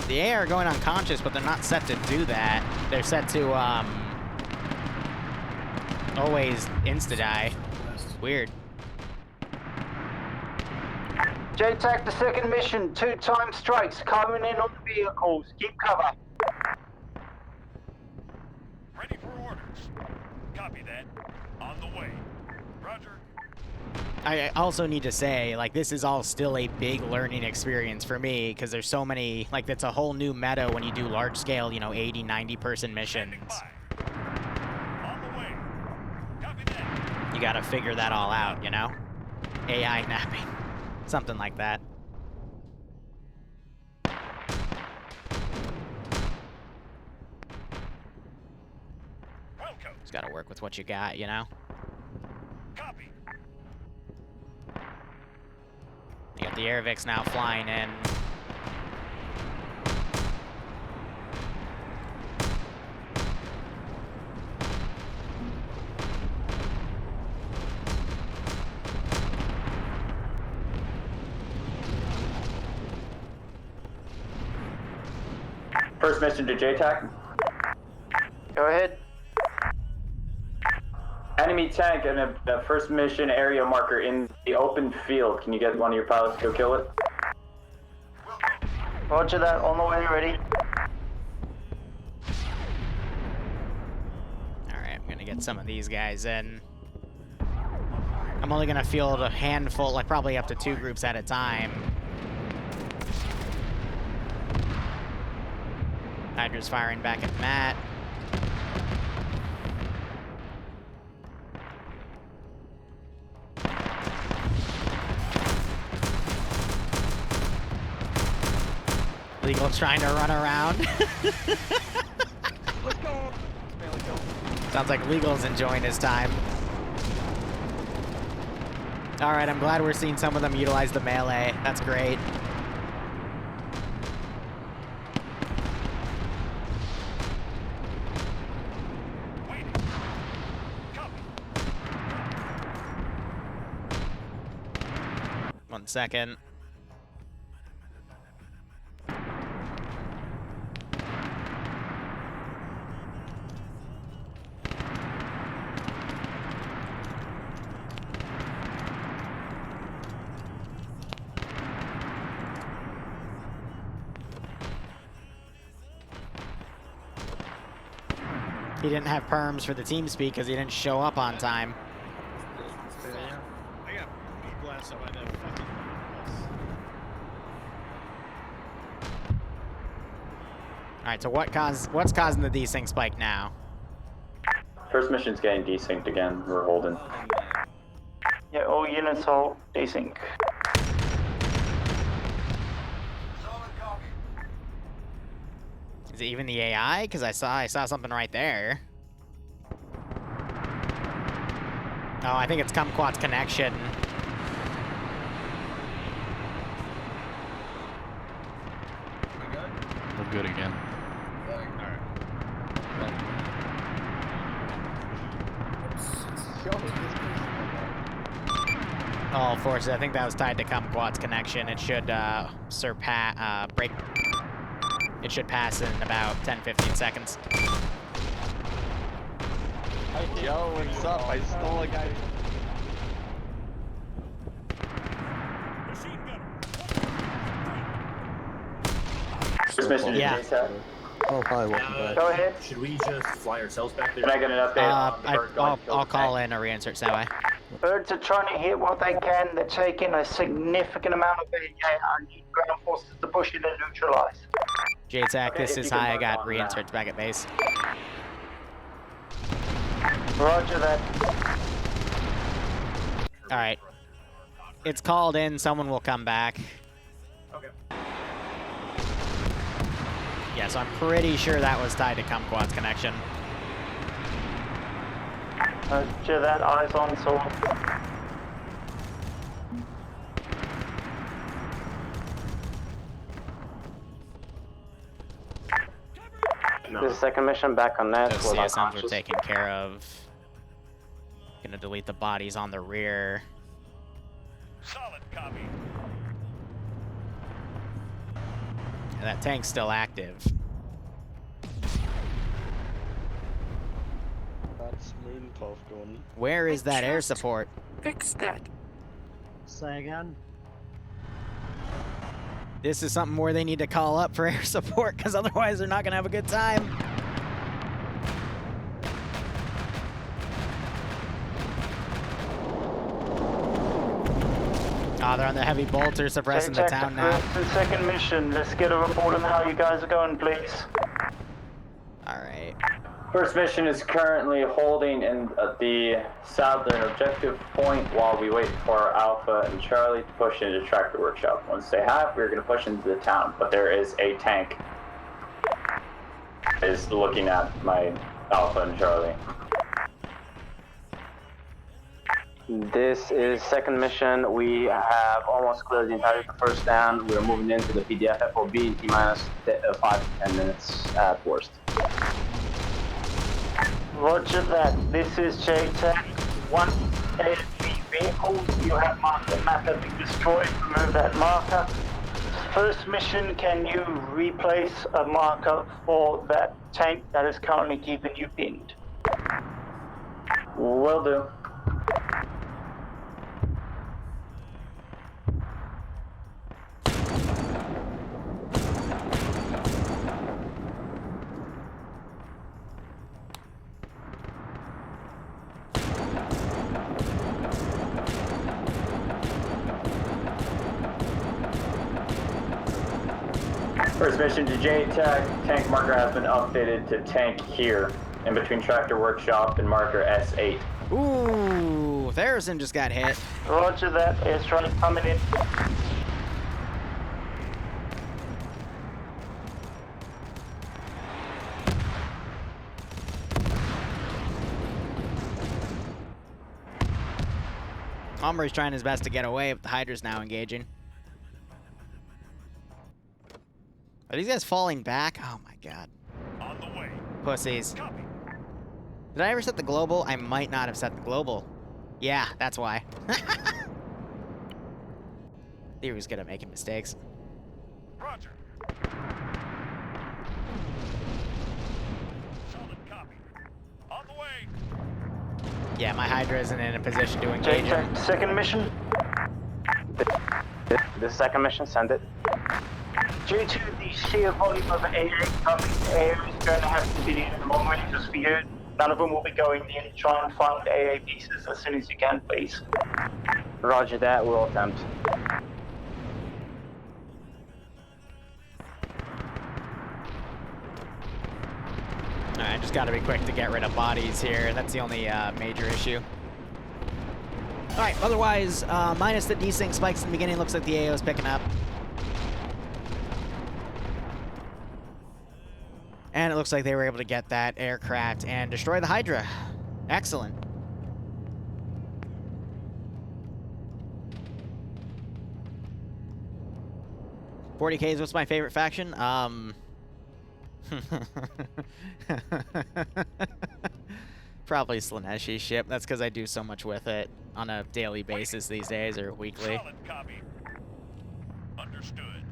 The AI are going unconscious, but they're not set to do that. They're set to, always insta-die. Weird. JTAC, the second mission. 2-time strikes coming in on the vehicles. Keep cover. Ready for orders. Copy that. On the way. Roger. I also need to say, like, this is all still a big learning experience for me, because there's so many, like, it's a whole new meta when you do large-scale, you know, 80, 90-person missions. On the way. Copy that. You gotta figure that all out, you know? AI napping. Something like that. Welcome. Just gotta work with what you got, you know? Copy. You got the Airvix now flying in. First mission to JTAC. Go ahead. Enemy tank and a first mission area marker in the open field. Can you get one of your pilots to go kill it? Roger that. On the way. Ready. Alright, I'm gonna get some of these guys in. I'm only gonna field a handful, like probably up to 2 groups at a time. Hydra's firing back at Matt. Legal trying to run around. Let's go. Sounds like Legal's enjoying his time. Alright, I'm glad we're seeing some of them utilize the melee. That's great. One second. He didn't have perms for the team speak because he didn't show up on time. I got blasted by that fucking Alright, so what's causing the desync spike now? First mission's getting desynced again. We're holding. Yeah, all units hold. Desync. Is it even the AI? Because I saw something right there. Oh, I think it's Kumquat's connection. We good? good again. Oh, unfortunately, I think that was tied to Kumquat's connection. It should surpass, break. It should pass in about 10-15 seconds. Yo, what's up? I stole a guy. Yeah. Oh, hi, welcome back. Go ahead. Should we just fly ourselves back there? Can I get an update on the bird going to kill I'll the call tank? in a reinsert standby. Birds are trying to hit what they can. They're taking a significant amount of AA. I need ground forces to push it and neutralize. JTAC, Okay, this if is you can high. I mark got on reinserts back at base. Roger that. All right. It's called in. Someone will come back. Okay. Yeah, so I'm pretty sure that was tied to Kumquat's connection. Roger that. Eyes on sword. This is second mission back on net. Those CSMs were taken care of. Gonna delete the bodies on the rear. Solid copy. And that tank's still active. That's Moonpuff going. Where is that air support? Fix that. Say again? This is something where they need to call up for air support, because otherwise they're not gonna have a good time. Oh, they're on the heavy bolter suppressing the town now. First and second mission. Let's get a report on how you guys are going, please. All right. First mission is currently holding in the southern objective point while we wait for Alpha and Charlie to push into Tractor Workshop. Once they have, we're going to push into the town, but there is a tank is looking at my Alpha and Charlie. This is second mission. We have almost cleared the entire first down. We're moving into the PDF FOB in T-minus 5 to 10 minutes at worst. Roger that. This is JTAC. One AFB vehicle. You have marked the map has been destroyed. Remove that marker. First mission, can you replace a marker for that tank that is currently keeping you pinned? Will do. First mission to JTAC, tank marker has been updated to tank here, in between Tractor Workshop and marker S8. Ooh, Theresen just got hit. Roger that. Airstrike coming in. Omri's trying his best to get away, but the Hydra's now engaging. Are these guys falling back? Oh my god. On the way. Pussies. Copy. Did I ever set the global? I might not have set the global. Yeah, that's why. Liru's good at making mistakes. Roger. Solid copy. On the way. Yeah, my Hydra isn't in a position to engage him. JTAC, second mission. The second mission, send it. Due to the sheer volume of AA coming, AA is going to have to be in the long ranges for you. None of them will be going in. Try and find AA pieces as soon as you can, please. Roger that, we'll attempt. Alright, just gotta be quick to get rid of bodies here. That's the only major issue. Alright, otherwise, minus the desync spikes in the beginning, looks like the AO is picking up. And it looks like they were able to get that aircraft and destroy the Hydra. Excellent. $40K is what's my favorite faction? Probably Slaneshi's ship. That's because I do so much with it on a daily basis these days, or weekly. Solid copy. Understood.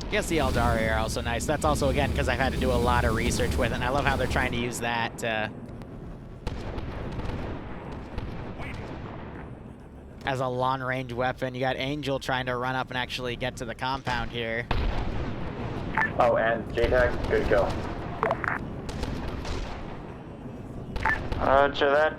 I guess the Eldari are also nice. That's also, again, because I've had to do a lot of research with it, and I love how they're trying to use that as a long-range weapon. You got Angel trying to run up and actually get to the compound here. Oh, and JTAG, good to go. Roger that.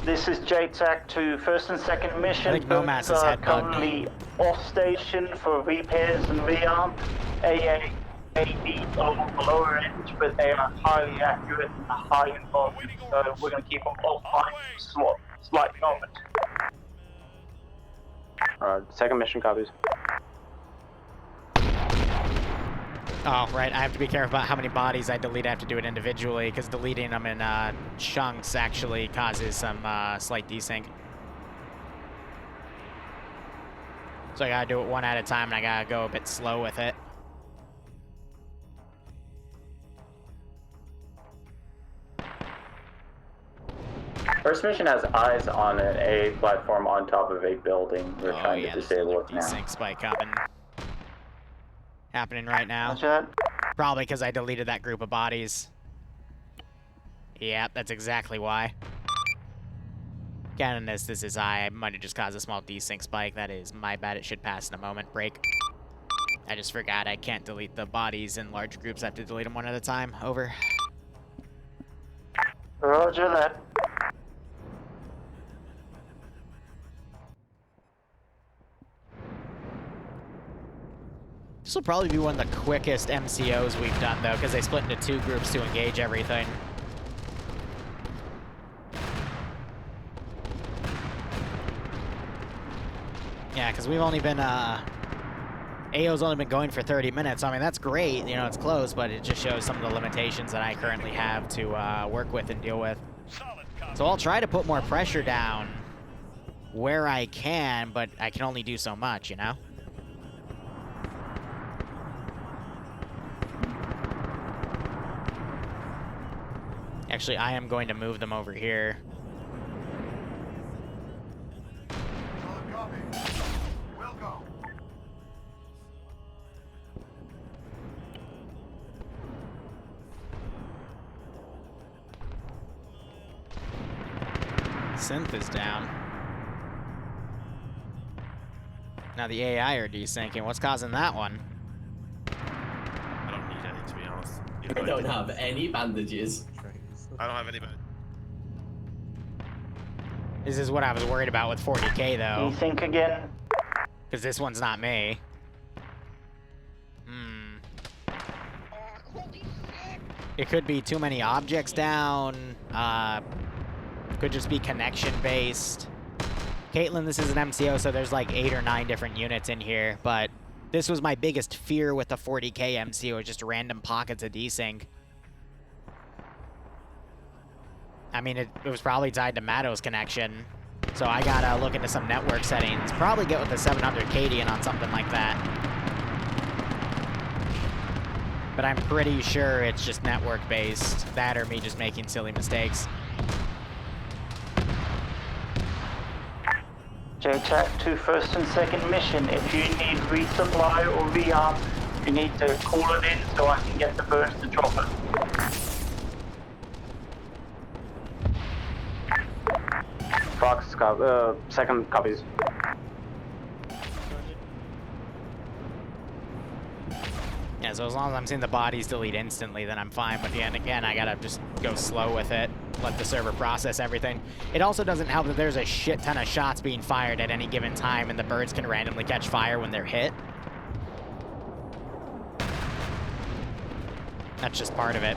This is JTAC to first and second mission. I think Nomas is head bugged. Currently off station for repairs and rearm. AA, AD on the lower end, but they are highly accurate and high in volume, so we're going to keep them offline for a slight moment. Second mission copies. Oh, right. I have to be careful about how many bodies I delete. I have to do it individually, because deleting them in chunks actually causes some slight desync. So I gotta do it one at a time, and I gotta go a bit slow with it. First mission has eyes on an A platform on top of a building. We're trying to disable it now. Desync spike happening right now. Roger that. Probably because I deleted that group of bodies. Yep, that's exactly why. Again, this is I might have just caused a small desync spike. That is my bad. It should pass in a moment. Break. I just forgot I can't delete the bodies in large groups. I have to delete them one at a time. Over. Roger that. This will probably be one of the quickest MCOs we've done, though, because they split into 2 groups to engage everything. Yeah, because we've only been, AO's only been going for 30 minutes. I mean, that's great. You know, it's close, but it just shows some of the limitations that I currently have to work with and deal with. So I'll try to put more pressure down where I can, but I can only do so much, you know? Actually, I am going to move them over here. Synth is down. Now the AI are desyncing. What's causing that one? I don't need any, to be honest. I don't have any bandages. I don't have any. This is what I was worried about with 40k, though. Desync again. Because this one's not me. It could be too many objects down. Could just be connection-based. Caitlin, this is an MCO, so there's like 8 or 9 different units in here. But this was my biggest fear with the 40k MCO, just random pockets of desync. I mean, it was probably tied to Matto's connection. So I gotta look into some network settings. Probably get with the 700 Cadian on something like that. But I'm pretty sure it's just network-based. That or me just making silly mistakes. JTAC to first and second mission. If you need resupply or rearm, you need to call it in so I can get the birds to drop it. Fox, second copies. Yeah, so as long as I'm seeing the bodies delete instantly, then I'm fine. But yeah, again, I gotta just go slow with it. Let the server process everything. It also doesn't help that there's a shit ton of shots being fired at any given time, and the birds can randomly catch fire when they're hit. That's just part of it.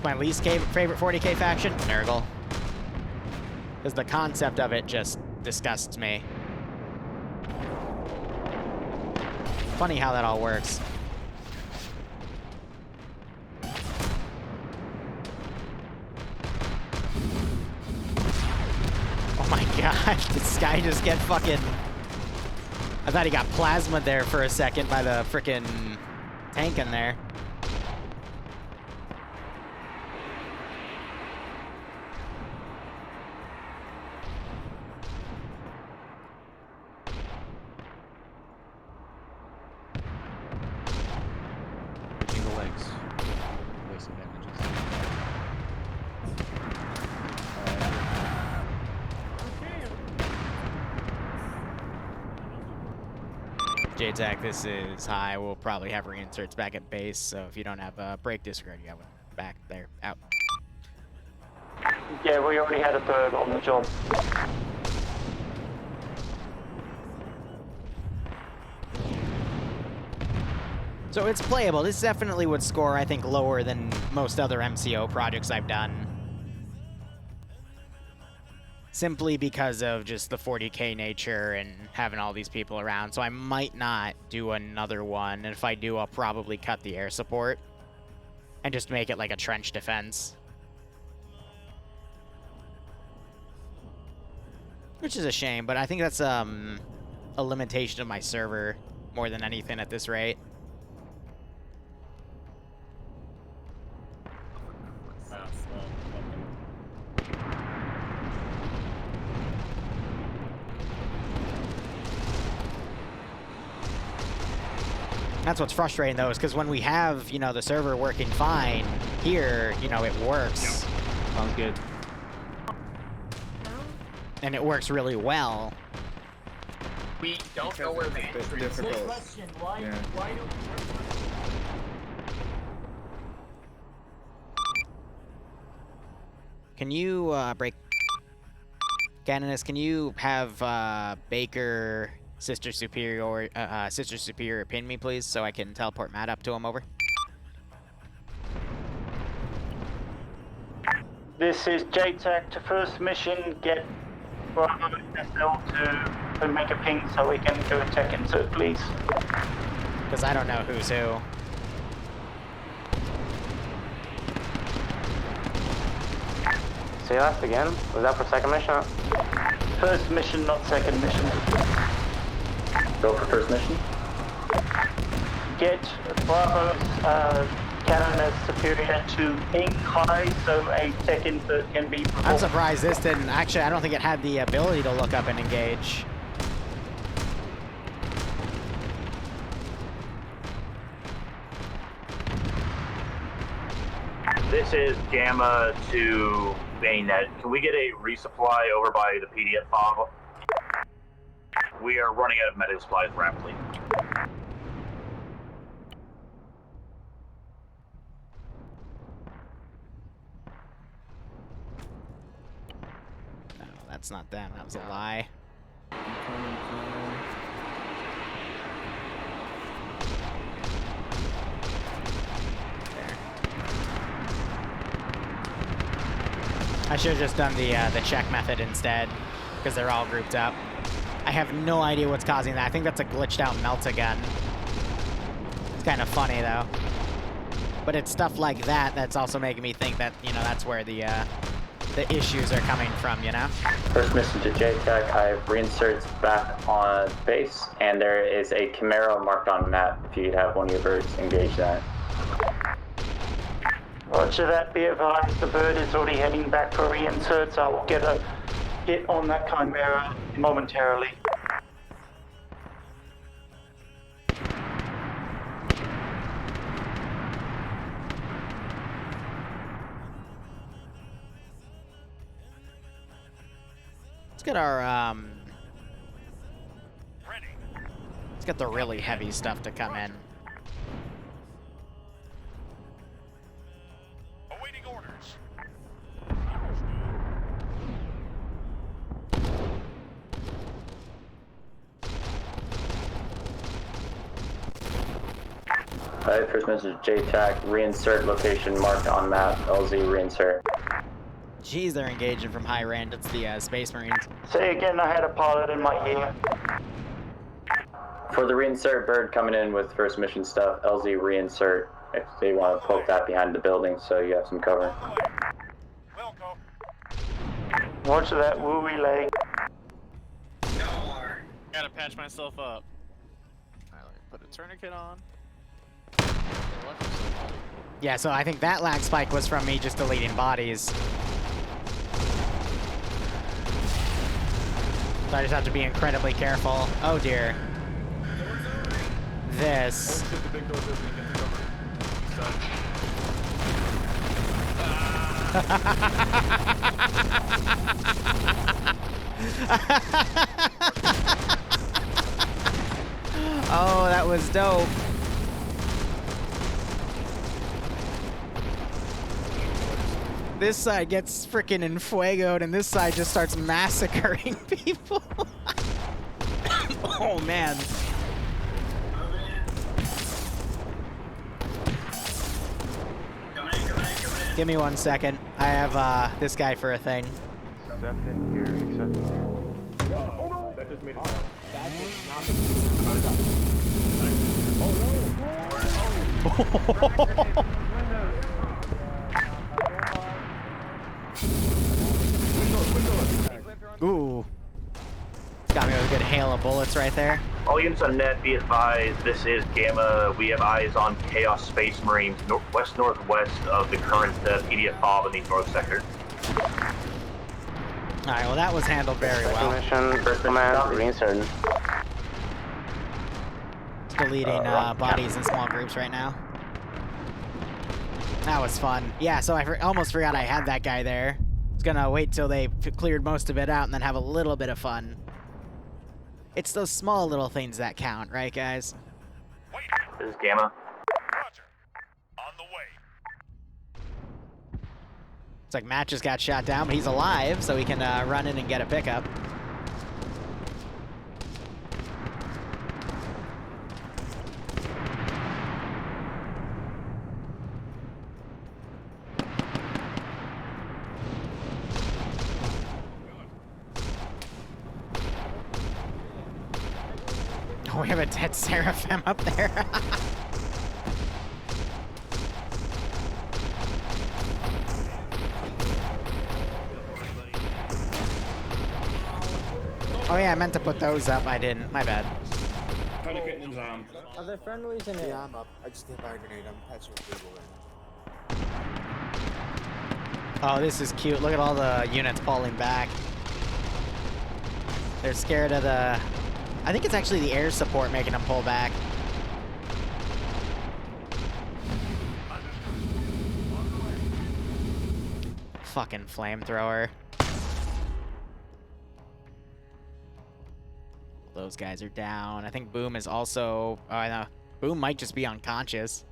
My least favorite 40k faction? Nurgle. Because the concept of it just disgusts me. Funny how that all works. god, this guy just get fucking... I thought he got plasma there for a second by the frickin' tank in there. Jingle legs. Wasting damages. JTAC, this is high. We'll probably have reinserts back at base, so if you don't have a brake disregard, you have one back there. Out. Yeah, we already had a bird on the job. So it's playable. This definitely would score, I think, lower than most other MCO projects I've done. Simply because of just the 40k nature and having all these people around. So I might not do another one. And if I do, I'll probably cut the air support and just make it like a trench defense. Which is a shame, but I think that's a limitation of my server more than anything at this rate. That's what's frustrating, though, is because when we have, you know, the server working fine, here, you know, it works. Yep. Sounds good. And it works really well. We don't know where the entry is. Good question. Why do Can you, break... Canonis, can you have, Baker... Sister Superior pin me, please, so I can teleport Matt up to him, over. This is JTAC to first mission. Get Bravo SL to make a ping so we can do a tech insert, please. Because I don't know who's who. Say that again? Was that for second mission? First mission, not second mission. Go for first mission. Get Bravo's Cannon Superior to ping high so a tech insert can be performed. I'm surprised this didn't... Actually, I don't think it had the ability to look up and engage. This is Gamma to Mainnet. Can we get a resupply over by the PDF file? We are running out of medical supplies rapidly. No, that's not them. That was a lie. I should have just done the check method instead, because they're all grouped up. I have no idea what's causing that. I think that's a glitched out Melt-A-Gun. It's kind of funny, though. But it's stuff like that that's also making me think that, you know, that's where the issues are coming from, you know? First mission to JTAC, I have reinserts back on base, and there is a Camaro marked on map. If you could have one of your birds engage that. Roger that, be advised, the bird is already heading back for reinserts. I will get a hit on that Chimera momentarily. Let's get our, let's get the really heavy stuff to come in. Awaiting orders. Alright, first message JTAC, reinsert location marked on map, LZ reinsert. Jeez, they're engaging from high range. It's the Space Marines. Say again, I had a pilot in my ear. For the reinsert bird coming in with first mission stuff, LZ reinsert if they want to poke that behind the building so you have some cover. Roger that, we'll relay. patch myself up. Alright, let me put a tourniquet on. Yeah, so I think that lag spike was from me just deleting bodies. So I just have to be incredibly careful. Oh dear. This. Oh, that was dope. This side gets freaking enfuegoed, and this side just starts massacring people. Oh, man. Give me 1 second. I have this guy for a thing. Ooh. Got me with a good hail of bullets right there. All units on net, be advised, this is Gamma. We have eyes on Chaos Space Marines west-northwest of the current PDF FOB in the north sector. Alright, well that was handled very well. Mission, first command, reinserting. Deleting bodies in small groups right now. That was fun. Yeah, so I almost forgot I had that guy there. I was gonna wait till they cleared most of it out and then have a little bit of fun. It's those small little things that count, right, guys? This is Gamma. It's like Matt just got shot down, but he's alive, so he can run in and get a pickup. Oh, we have a dead Seraphim up there. Oh yeah, I meant to put those up. I didn't. My bad. Are there friendlies in it? Yeah, I'm up. I just hit by a grenade. I'm patching with Google right now. Oh, this is cute. Look at all the units pulling back. They're scared of the... I think it's actually the air support making them pull back. Fucking flamethrower. Those guys are down. I think Boom is also... Oh, I know. Boom might just be unconscious.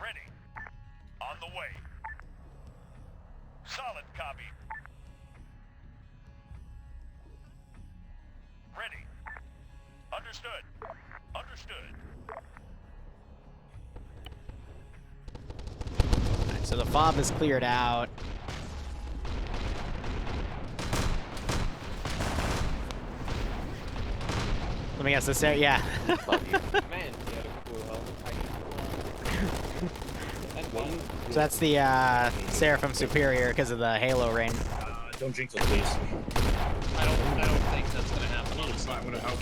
Ready. On the way. Solid copy. Ready. Understood. Understood. Alright, so the FOB is cleared out. Let me guess this area. Yeah. Man, So that's the Seraphim Superior because of the Halo ring. Don't jinx it, please. I don't think that's gonna happen. It's not gonna help.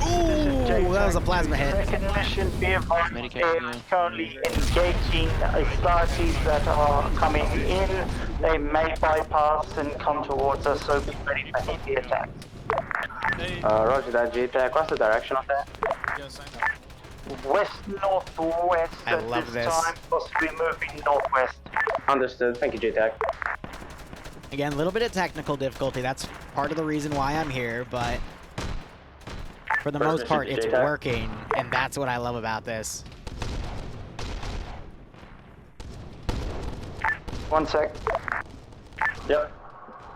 Ooh, that was a plasma hit. Second mission, be advised, is currently engaging authorities that are coming in. They may bypass and come towards us, so be ready for heavy attack. Roger that, JTAC. What's the direction of that? West-northwest at this time, possibly moving northwest. Understood. Thank you, JTAC. Again, a little bit of technical difficulty. That's part of the reason why I'm here, but for the most part, it's working, and that's what I love about this. 1 sec. Yep.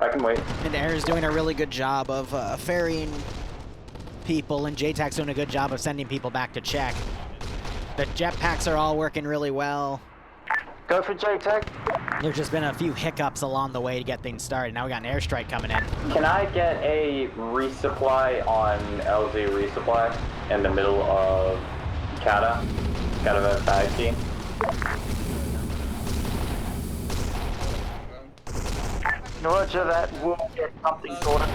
I can wait. And Air's doing a really good job of ferrying people, and JTAC's doing a good job of sending people back to check. The jetpacks are all working really well. Go for JTAC. There's just been a few hiccups along the way to get things started. Now we got an airstrike coming in. Can I get a resupply on LZ resupply in the middle of Kata? Kata bag key. Roger that, we'll get something sorted.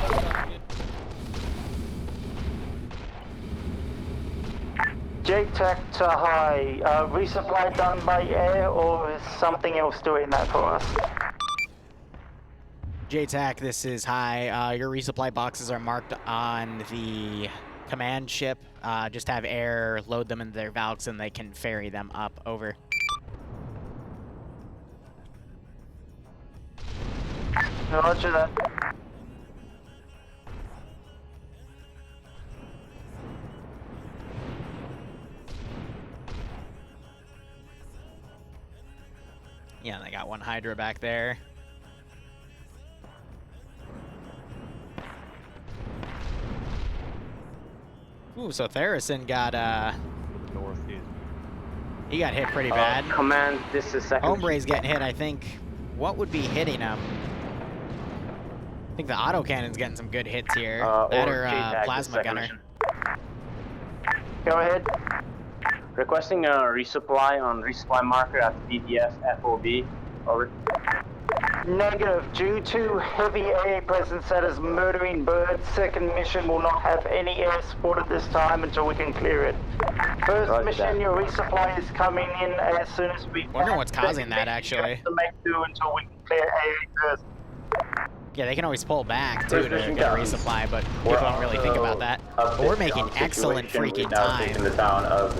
JTAC to high, resupply done by air or is something else doing that for us? JTAC, this is high. Your resupply boxes are marked on the command ship. Just have air load them into their Valks and they can ferry them up. Over. Roger that. Yeah, they got one Hydra back there. Ooh, so Theresen got, he got hit pretty bad. Command, this is second. Hombre's getting hit, I think. What would be hitting him? I think the autocannon's getting some good hits here. That or plasma gunner. Go ahead. Requesting a resupply on resupply marker at BDF FOB. Over. Negative. Due to heavy air presence that is murdering birds, second mission will not have any air support at this time until we can clear it. First mission, your resupply is coming in as soon as we. Wonder what's causing that, actually. To make do until we can clear air first. Yeah, they can always pull back too to get a resupply, but people don't really think about that. But we're making excellent freaking time. Taken the town of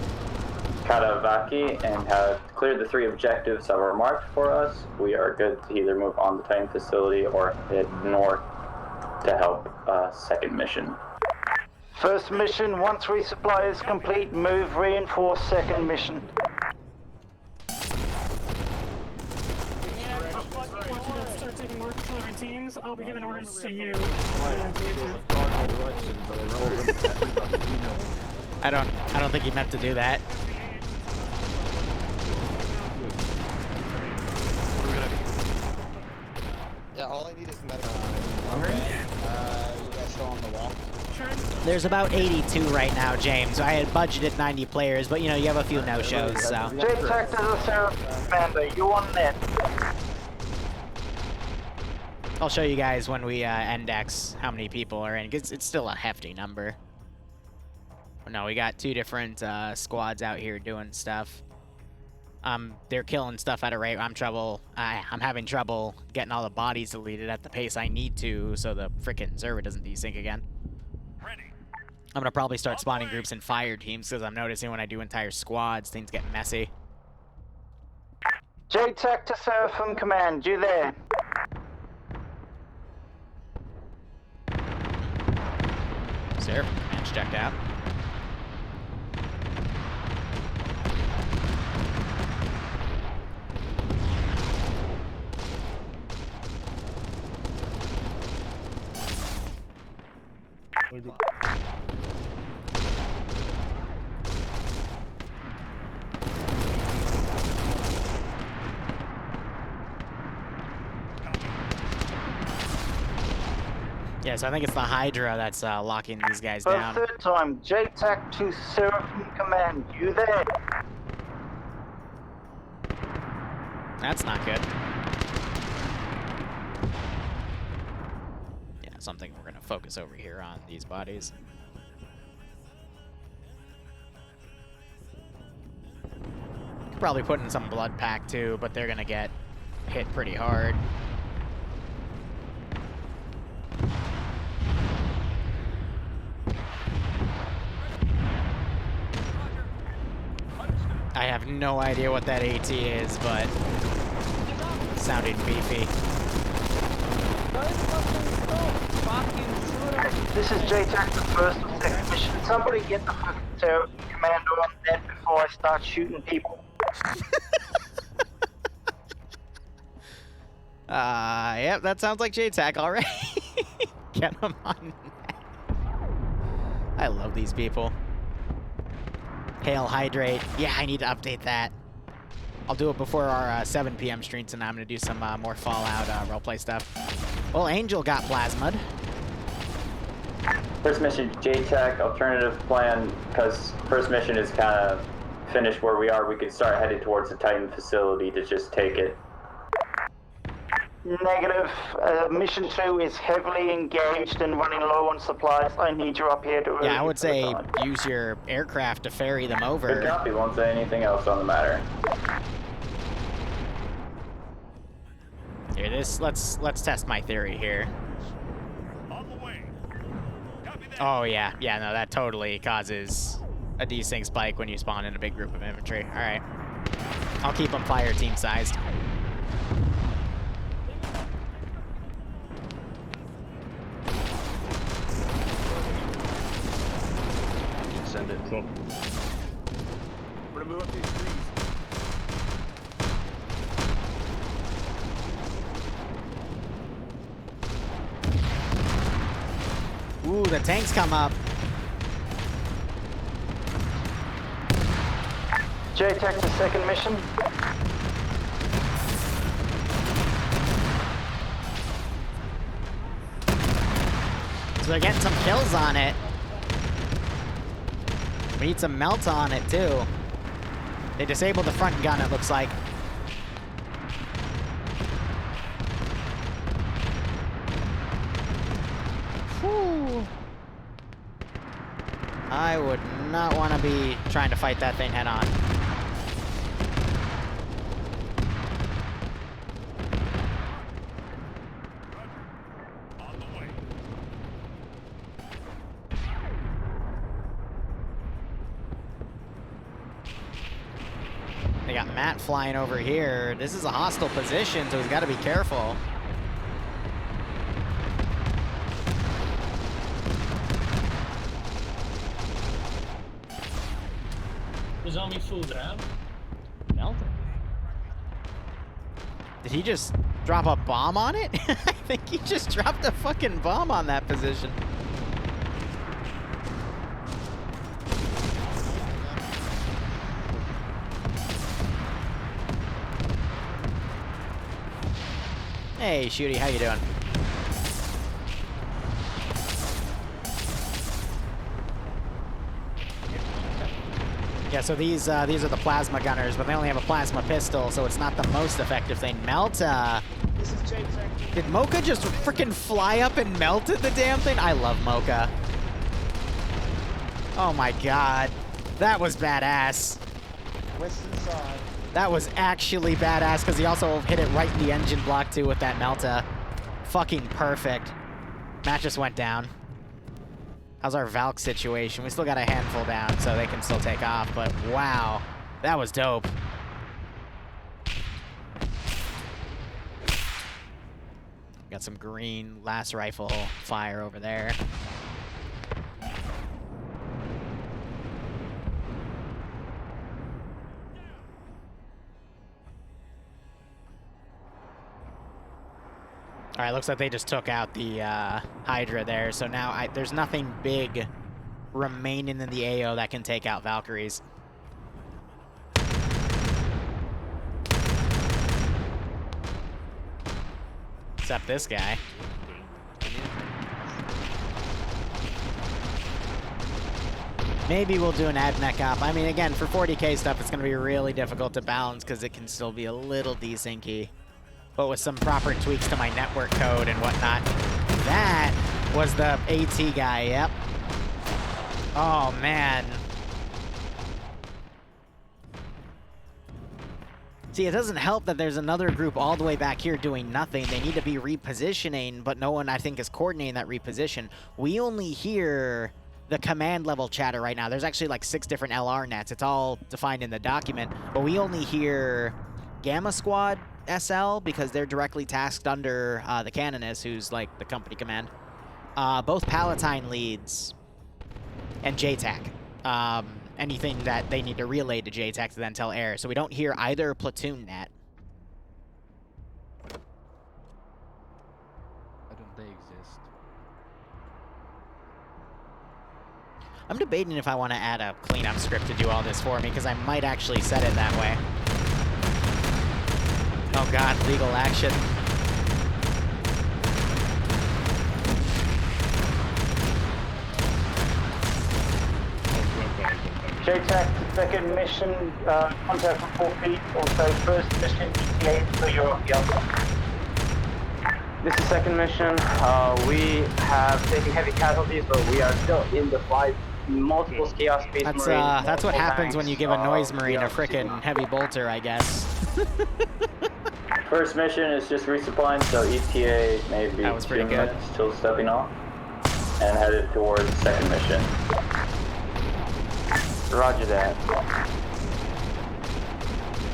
Katavaki and have cleared the 3 objectives that were marked for us. We are good to either move on the Titan facility or head north to help second mission. First mission, once resupply is complete, move reinforce second mission. Start taking more delivery teams. I'll be giving orders to you. I don't think he meant to do that. Yeah, all I need is medical. You guys still on the wall? There's about 82 right now, James. I had budgeted 90 players, but you know, you have a few no-shows, so. JTAC to the Seraph Commander, you on net? I'll show you guys when we index how many people are in. It's still a hefty number. But no, we got 2 different squads out here doing stuff. They're killing stuff at a rate. I'm having trouble getting all the bodies deleted at the pace I need to, so the frickin' server doesn't desync again. I'm gonna probably start spawning groups in fire teams because I'm noticing when I do entire squads, things get messy. JTAC to Seraphim Command, you there? Seraphim Command's checked out. Yeah, so I think it's the Hydra that's locking these guys down. For the 3rd time, JTAC to Seraphim Command, you there? That's not good. Yeah, something we're gonna focus over here on these bodies. Could probably put in some blood pack too, but they're gonna get hit pretty hard. I have no idea what that AT is, but it sounded beefy. This is JTAC to first or second mission. Somebody get the fucking Seraphim Commander on net before I start shooting people. Yep, that sounds like JTAC already. Get him on net. I love these people. Hail Hydrate. Yeah, I need to update that. I'll do it before our 7 p.m. stream tonight. I'm going to do some more Fallout roleplay stuff. Well, Angel got plasmid. First mission, JTAC, alternative plan, because first mission is kind of finished where we are. We could start heading towards the Titan facility to just take it. Negative. Mission 2 is heavily engaged and running low on supplies. I need you up here to... Yeah, I would say use your aircraft to ferry them over. Good copy, won't say anything else on the matter. Here, let's test my theory here. Oh yeah, no, that totally causes a desync spike when you spawn in a big group of infantry. All right, I'll keep them fire team sized. Send it. Cool. I'm gonna move up these trees. Ooh, the tanks come up. JTAC to second mission. So they're getting some kills on it. We need some melt on it too. They disabled the front gun, it looks like. Whew. I would not want to be trying to fight that thing head on. They got Matt flying over here. This is a hostile position, so he's got to be careful. Was on me full down. Melted. Did he just drop a bomb on it? I think he just dropped a fucking bomb on that position. Hey, Shooty, how you doing? Yeah, so these are the plasma gunners, but they only have a plasma pistol, so it's not the most effective thing. Melta. Did Mocha just freaking fly up and melted the damn thing? I love Mocha. Oh my god. That was badass. Western side. That was actually badass, because he also hit it right in the engine block, too, with that Melta. Fucking perfect. Matt just went down. How's our Valk situation? We still got a handful down, so they can still take off, but wow. That was dope. Got some green last rifle fire over there. All right, looks like they just took out the Hydra there, so now there's nothing big remaining in the AO that can take out Valkyries. Except this guy. Maybe we'll do an AdMech op. I mean, again, for 40K stuff, it's going to be really difficult to balance because it can still be a little desyncy. But with some proper tweaks to my network code and whatnot. That was the AT guy, yep. Oh, man. See, it doesn't help that there's another group all the way back here doing nothing. They need to be repositioning, but no one, I think, is coordinating that reposition. We only hear the command level chatter right now. There's actually like 6 different LR nets. It's all defined in the document, but we only hear Gamma Squad SL because they're directly tasked under the Canonist, who's like the company command. Both Palatine leads and JTAC. Anything that they need to relay to JTAC to then tell Air. So we don't hear either platoon net. Why don't they exist? I'm debating if I want to add a cleanup script to do all this for me, because I might actually set it that way. Oh god, legal action. JTAC, second mission, contact for 4 feet. Also, first mission, ETA, so you're off the other. This is second mission. We have taken heavy casualties, but we are still in the fight. Multiple chaos space marines. That's what happens tanks. when you give a noise marine we a are frickin' heavy bolter, I guess. First mission is just resupplying, so ETA maybe That was pretty 2 good. minutes till stepping off, and headed towards second mission. Roger that.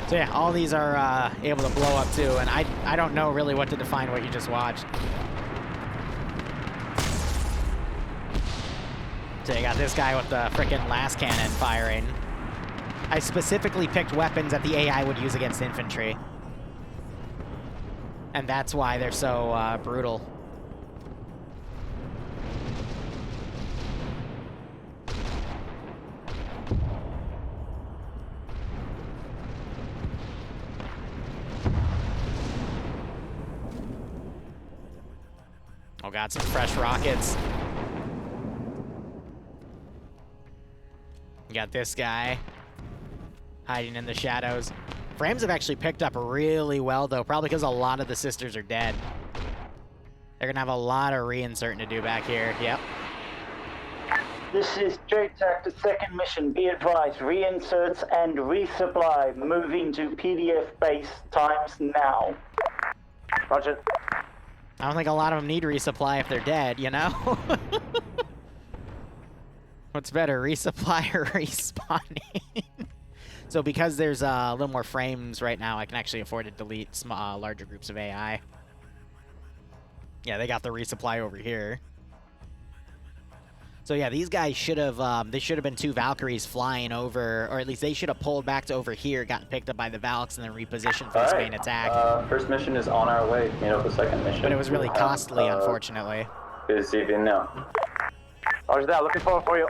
So yeah, all these are able to blow up too, and I don't know really what to define what you just watched. So you got this guy with the frickin' last cannon firing. I specifically picked weapons that the AI would use against infantry. And that's why they're so brutal. Oh, got some fresh rockets. You got this guy hiding in the shadows. Frames have actually picked up really well, though, probably because a lot of the sisters are dead. They're gonna have a lot of reinserting to do back here. Yep. This is JTAC to second mission. Be advised, reinserts and resupply moving to PDF base times now. Roger. I don't think a lot of them need resupply if they're dead, you know? What's better, resupply or respawning? So because there's a little more frames right now, I can actually afford to delete larger groups of AI. Yeah, they got the resupply over here. So yeah, these guys should have, they should have been 2 Valkyries flying over, or at least they should have pulled back to over here, gotten picked up by the Valks, and then repositioned for this main attack. First mission is on our way. Meet up with second mission. But it was really costly, unfortunately. Is even now. Roger that, looking forward for you.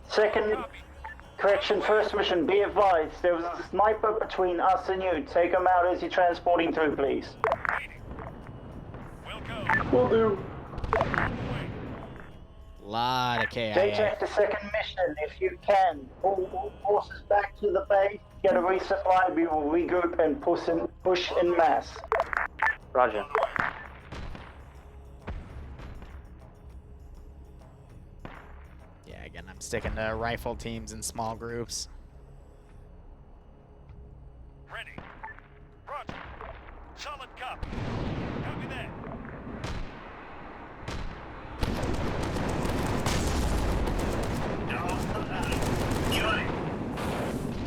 Second, correction, first mission, be advised, there was a sniper between us and you. Take him out as you're transporting through, please. Will do. Lot of KIA. JTAC to second mission, if you can. Pull forces back to the base, get a resupply, we will regroup and push in mass. Roger. Yeah, again, I'm sticking to rifle teams in small groups. Ready. Roger. Solid copy. Copy that.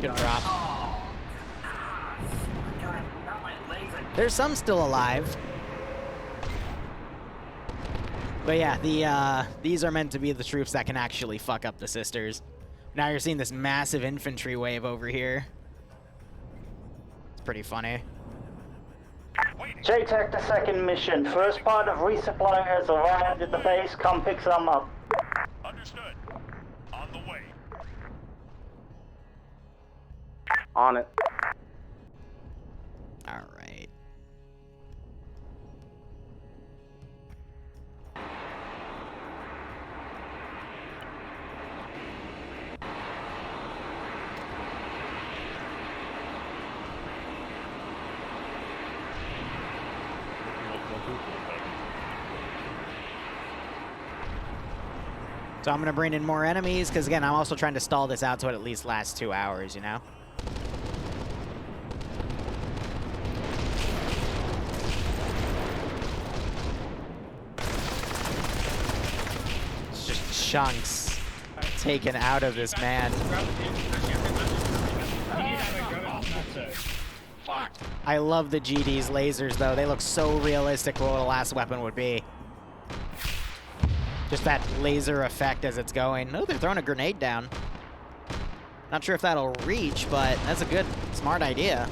Good drop. There's some still alive. But yeah, these are meant to be the troops that can actually fuck up the sisters. Now you're seeing this massive infantry wave over here. It's pretty funny. JTAC to second mission. First part of resupply has arrived at the base. Come pick some up. Understood. On the way. On it. All right. So I'm going to bring in more enemies, because again, I'm also trying to stall this out so it at least lasts 2 hours, you know? It's just chunks taken out of this man. I love the GD's lasers, though. They look so realistic for what a last weapon would be. Just that laser effect as it's going. Oh, they're throwing a grenade down. Not sure if that'll reach, but that's a good, smart idea.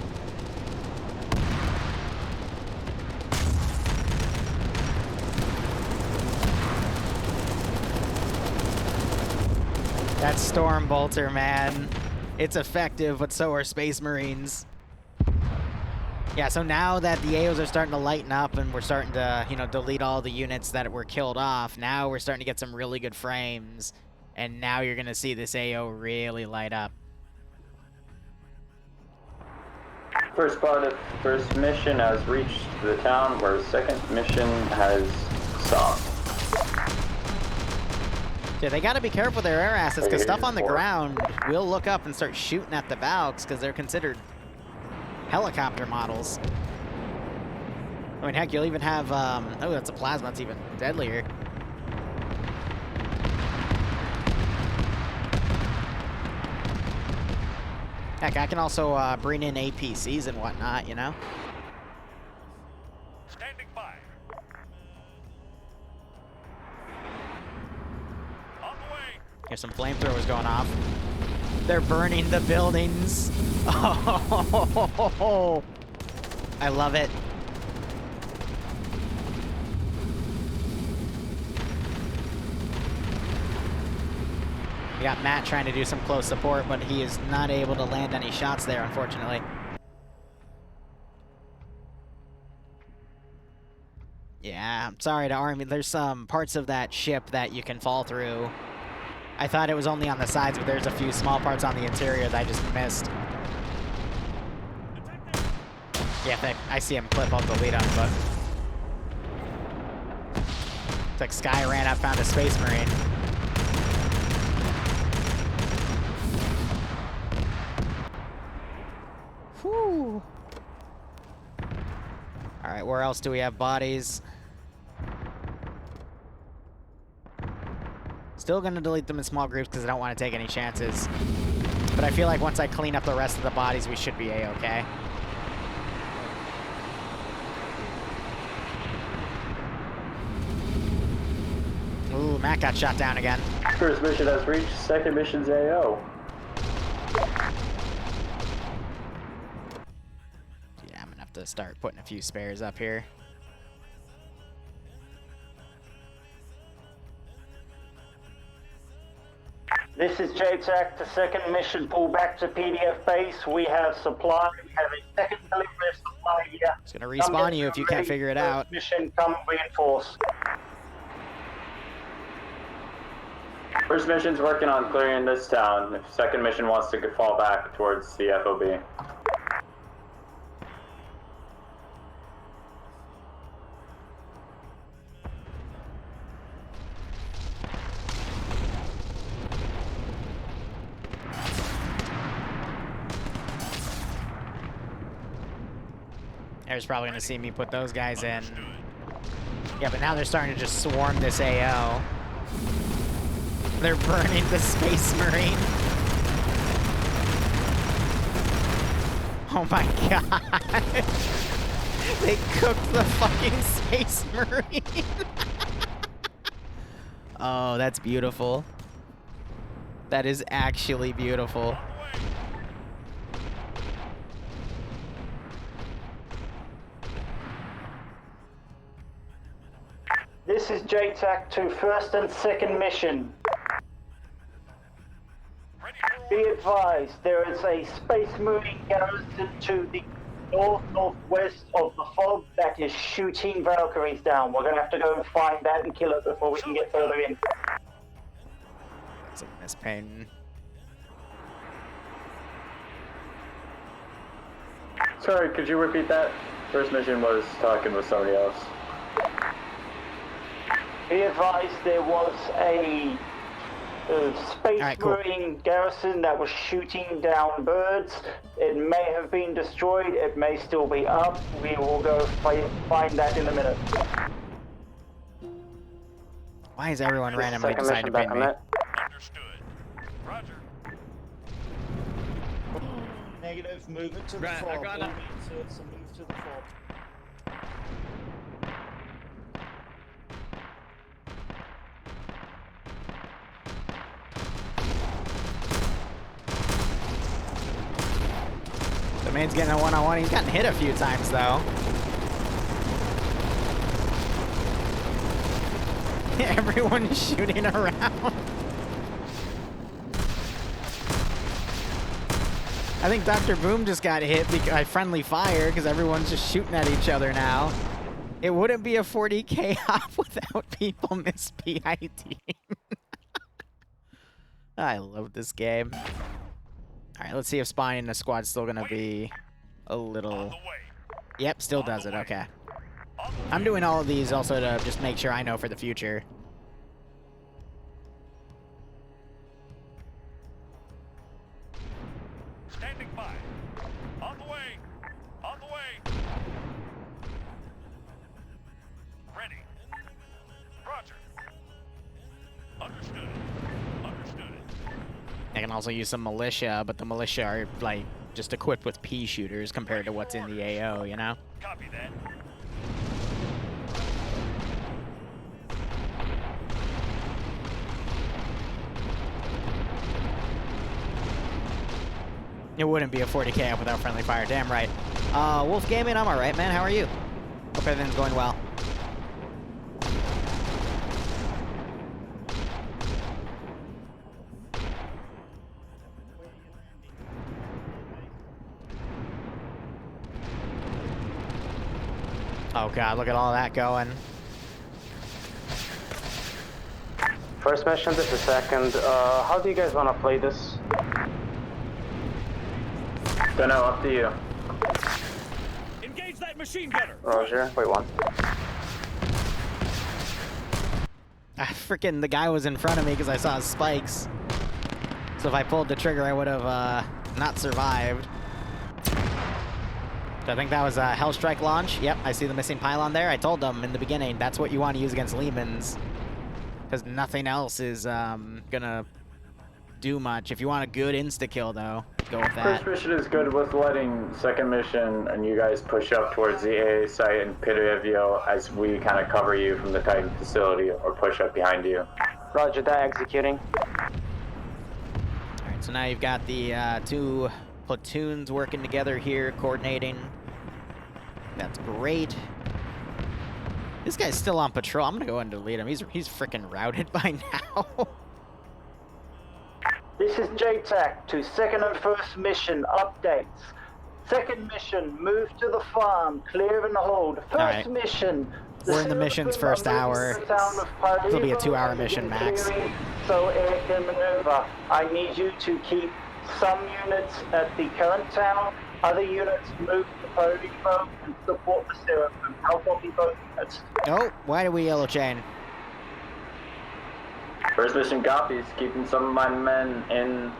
That Storm Bolter, man. It's effective, but so are Space Marines. Yeah, so now that the AOs are starting to lighten up and we're starting to, you know, delete all the units that were killed off, now we're starting to get some really good frames. And now you're going to see this AO really light up. First part of first mission has reached the town, where second mission has stopped. Yeah, they gotta be careful with their air assets, because stuff on the ground will look up and start shooting at the Valks, because they're considered helicopter models. I mean, heck, you'll even have, oh, that's a plasma, that's even deadlier. Heck, I can also bring in APCs and whatnot, you know? Standing by. On the way. Here's some flamethrowers going off. They're burning the buildings. Oh, I love it. We got Matt trying to do some close support, but he is not able to land any shots there, unfortunately. Yeah, I'm sorry to Army. There's some parts of that ship that you can fall through. I thought it was only on the sides, but there's a few small parts on the interior that I just missed. Yeah, I see him clip. I'll delete him, but... It's like Sky ran up, found a Space Marine. Whew. Alright, where else do we have bodies? Still gonna delete them in small groups because I don't want to take any chances. But I feel like once I clean up the rest of the bodies, we should be A-okay. Ooh, Matt got shot down again. First mission has reached, second mission's AO. Yeah, I'm gonna have to start putting a few spares up here. This is JTAC to second mission. Pull back to PDF base. We have supply. We have a second delivery of supply here. It's gonna respawn you if you can't figure it out. Mission, come reinforce. First mission's working on clearing this town. If second mission wants to fall back towards the FOB. They're probably gonna see me put those guys in. Yeah, but now they're starting to just swarm this AO. They're burning the Space Marine. Oh my god. They cooked the fucking Space Marine. Oh, that's beautiful. That is actually beautiful. This is JTAC to first and second mission. Be advised, there is a Space Marine garrison to the northwest of the fog that is shooting Valkyries down. We're going to have to go and find that and kill it before we can get further in. That's a Miss Payne. Sorry, could you repeat that? First mission was talking with somebody else. Be advised, there was a Space Marine garrison that was shooting down birds. It may have been destroyed, it may still be up. We will go find that in a minute. Why is everyone randomly deciding to ping me? Understood. Roger. Negative, move it to the fog. Move to the fog. The man's getting a one-on-one. He's gotten hit a few times, though. Everyone's shooting around. I think Dr. Boom just got hit by friendly fire because everyone's just shooting at each other now. It wouldn't be a 40k op without people mispiding. I love this game. All right, let's see if spawning the squad's still gonna be a little... Yep, still does it, okay. I'm doing all of these also to just make sure I know for the future. Standing by. On the way. On the way. Ready. Roger. Understood. Understood. I can also use some militia, but the militia are, like, just equipped with pea shooters compared to what's in the AO, you know? Copy that. It wouldn't be a 40k up without friendly fire, damn right. Wolf Gaming, I'm alright, man. How are you? Hope everything's going well. Oh god, look at all that going. First mission, this is second. How do you guys want to play this? Don't know, up to you. Engage that machine gunner. Roger, wait one. Freaking the guy was in front of me because I saw his spikes. So if I pulled the trigger, I would have not survived. So I think that was a Hellstrike launch. Yep, I see the missing pylon there. I told them in the beginning, that's what you want to use against Lehmans. Because nothing else is gonna do much. If you want a good insta-kill, though, go with that. First mission is good with letting second mission and you guys push up towards the AA site and Piedevio as we kind of cover you from the Titan facility or push up behind you. Roger that, executing. Alright, so now you've got the two platoons working together here, coordinating. That's great. This guy's still on patrol. I'm gonna go ahead and delete him. He's freaking routed by now. This is JTAC to second and first mission updates. Second mission, move to the farm, clear and hold. First mission. We're in the mission's first hour. This will be a 2-hour mission max. So air can maneuver. I need you to keep some units at the current town. Other units move to Polo Depot and support the Seraphim. Help on both units. Oh, why do we yellow chain? First mission copies, keeping some of my men in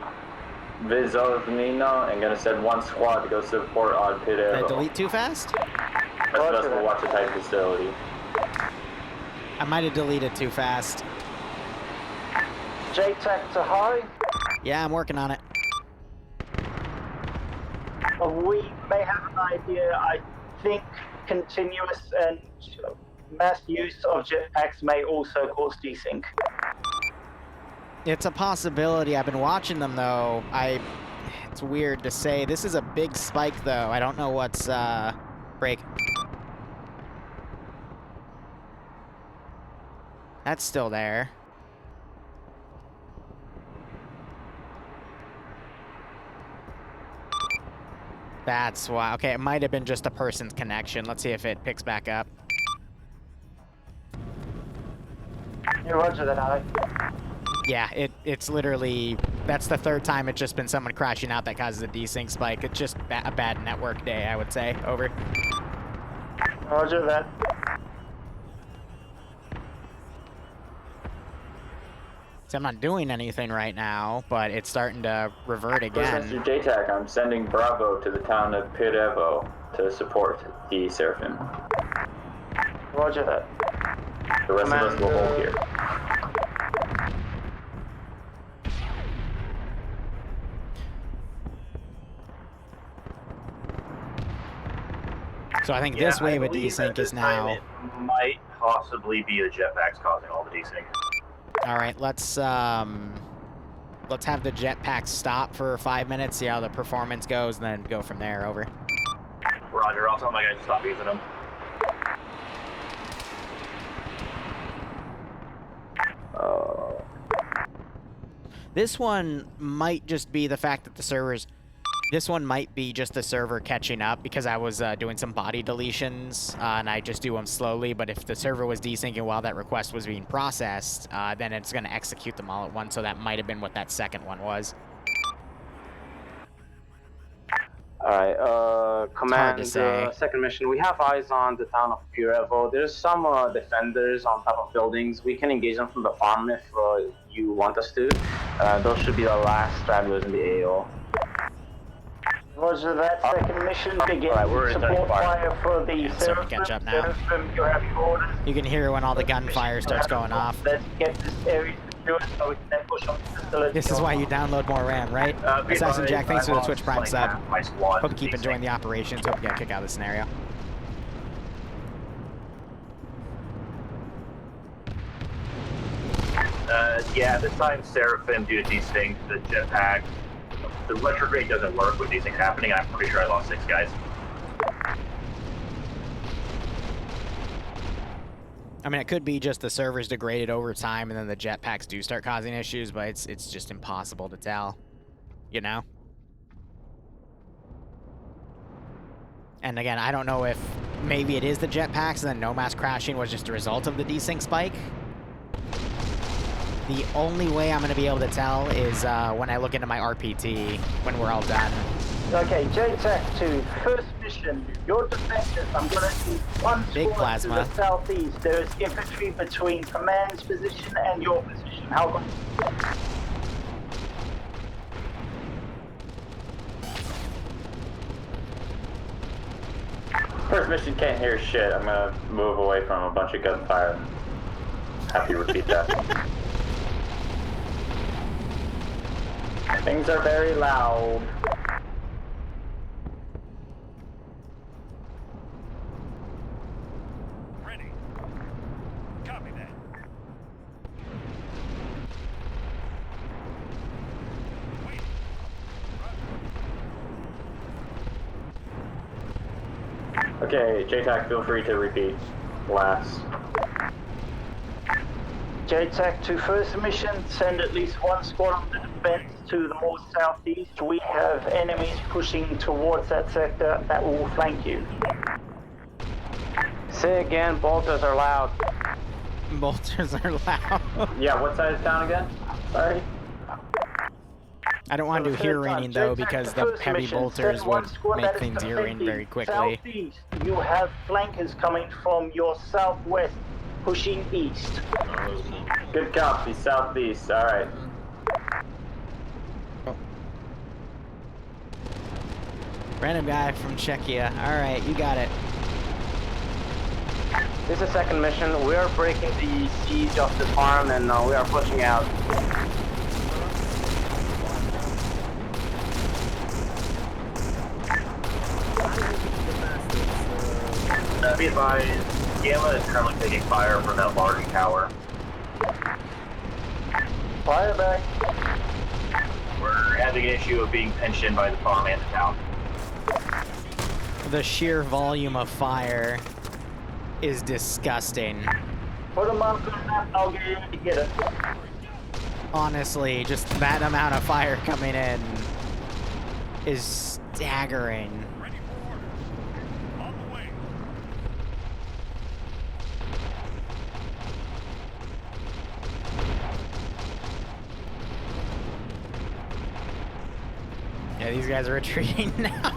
Vizovnino and gonna send one squad to go support on Piedevio. Did I delete too fast? That's best to watch the type facility. I might have deleted too fast. JTAC to high. Yeah, I'm working on it. We may have an idea. I think continuous and mass use of jetpacks may also cause desync. It's a possibility. I've been watching them though. It's weird to say. This is a big spike though. I don't know what's break. That's still there. That's why. Okay, it might have been just a person's connection. Let's see if it picks back up. Yeah, roger that, Ali. Yeah, it's literally, that's the third time it's just been someone crashing out that causes a desync spike. It's just a bad network day, I would say. Over. Roger that. So I'm not doing anything right now, but it's starting to revert again. Mr. JTAC, I'm sending Bravo to the town of Piedevio to support the Seraphim. Roger that. The rest of us will hold here. So I think this wave of desync is now. It might possibly be the jetpacks causing all the desync. All right, let's have the jetpacks stop for 5 minutes, see how the performance goes, and then go from there. Over. Roger. I'll tell my guys to stop using them. This one might just be the fact that the servers. This one might be just the server catching up because I was doing some body deletions and I just do them slowly. But if the server was desyncing while that request was being processed, then it's going to execute them all at once. So that might have been what that second one was. Alright, command, to say. second mission. We have eyes on the town of Purevo. There's some defenders on top of buildings. We can engage them from the farm if you want us to. Those should be the last stragglers in the AO. Roger that. Second mission begin. Alright, we're in Support fire for the Yeah, starting to catch up now. You have your orders. You can hear when all the gunfire starts going off. Let's get this area secured so we can then push on the facility. This is why you download more RAM, right? Assassin Jack, thanks for the Twitch Prime sub. Hope you keep enjoying the operations. Hope you get a kick out of the scenario. Yeah, this time Seraphim, due to these things, the jetpack, the retrograde doesn't work with these things happening. I'm pretty sure I lost 6 guys. I mean, it could be just the servers degraded over time and then the jetpacks do start causing issues, but it's just impossible to tell, you know? And again, I don't know if maybe it is the jetpacks and then no mass crashing was just a result of the desync spike. The only way I'm going to be able to tell is when I look into my RPT when we're all done. Okay, JTAC 2, first mission. Your defenders, I'm going to need one Big squad plasma. to the southeast. There is infantry between command's position and your position. How long? First mission can't hear shit. I'm gonna move away from a bunch of gunfire. Have you repeat that. Things are very loud. Ready. Copy that. Wait. Okay, JTAC, feel free to repeat. Last. JTAC 2, first mission. Send at least one squad on the defense to the more southeast. We have enemies pushing towards that sector that will flank you. Say again, bolters are loud. Bolters are loud. Yeah, what side is town again? Sorry. I don't want to do ear-raining though because the heavy bolters would make things ear-rain very quickly. Southeast, you have flankers coming from your southwest, pushing east. Good copy, southeast, alright. Random guy from Czechia. Alright, you got it. This is second mission. We are breaking the siege of the farm and we are pushing out. Be advised, Gamma is currently taking fire from that large tower. Fire back. We're having an issue of being pinched in by the farm and the town. The sheer volume of fire is disgusting. Put them up on the map, I'll get you to get it. Honestly, just that amount of fire coming in is staggering. Yeah, these guys are retreating now.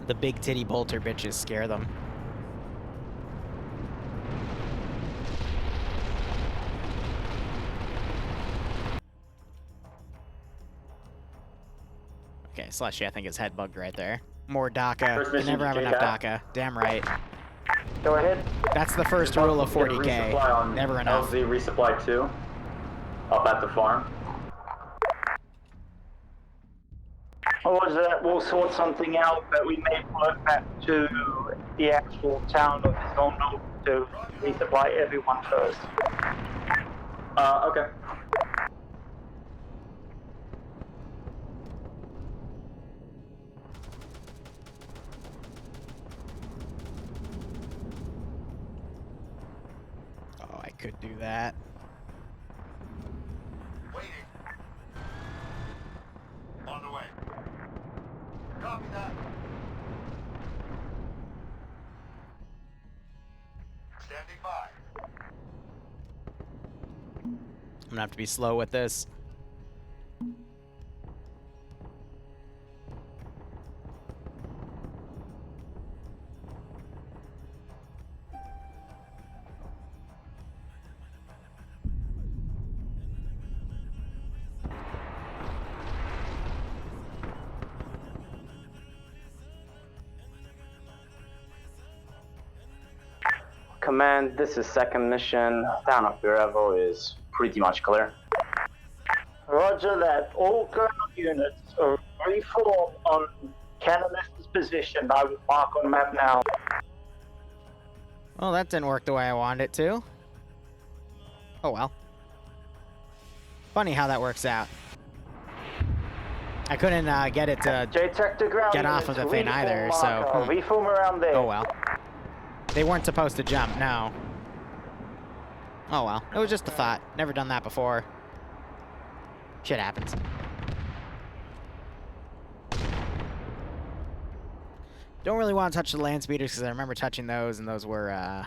The big titty bolter bitches scare them. Okay, Slushy, I think is head bugged right there. More DACA. You never have enough DACA. Damn right. Go ahead. That's the first rule of 40K. Never enough. LZ resupply 2. Up at the farm. Or was that we'll sort something out, but we may work back to the actual town of Zono to resupply everyone first. Okay. Oh, I could do that. On the way. Copy that. Standing by. I'm gonna have to be slow with this. Command, this is second mission. Town of Bravo is pretty much clear. Roger that. All ground units are reform on Canalista's position. I will mark on map now. Well, that didn't work the way I wanted it to. Oh well. Funny how that works out. I couldn't get it to get off of the thing either, so... Reform around there. Oh well. They weren't supposed to jump, no. Oh well. It was just a thought. Never done that before. Shit happens. Don't really want to touch the land speeders because I remember touching those, and those were,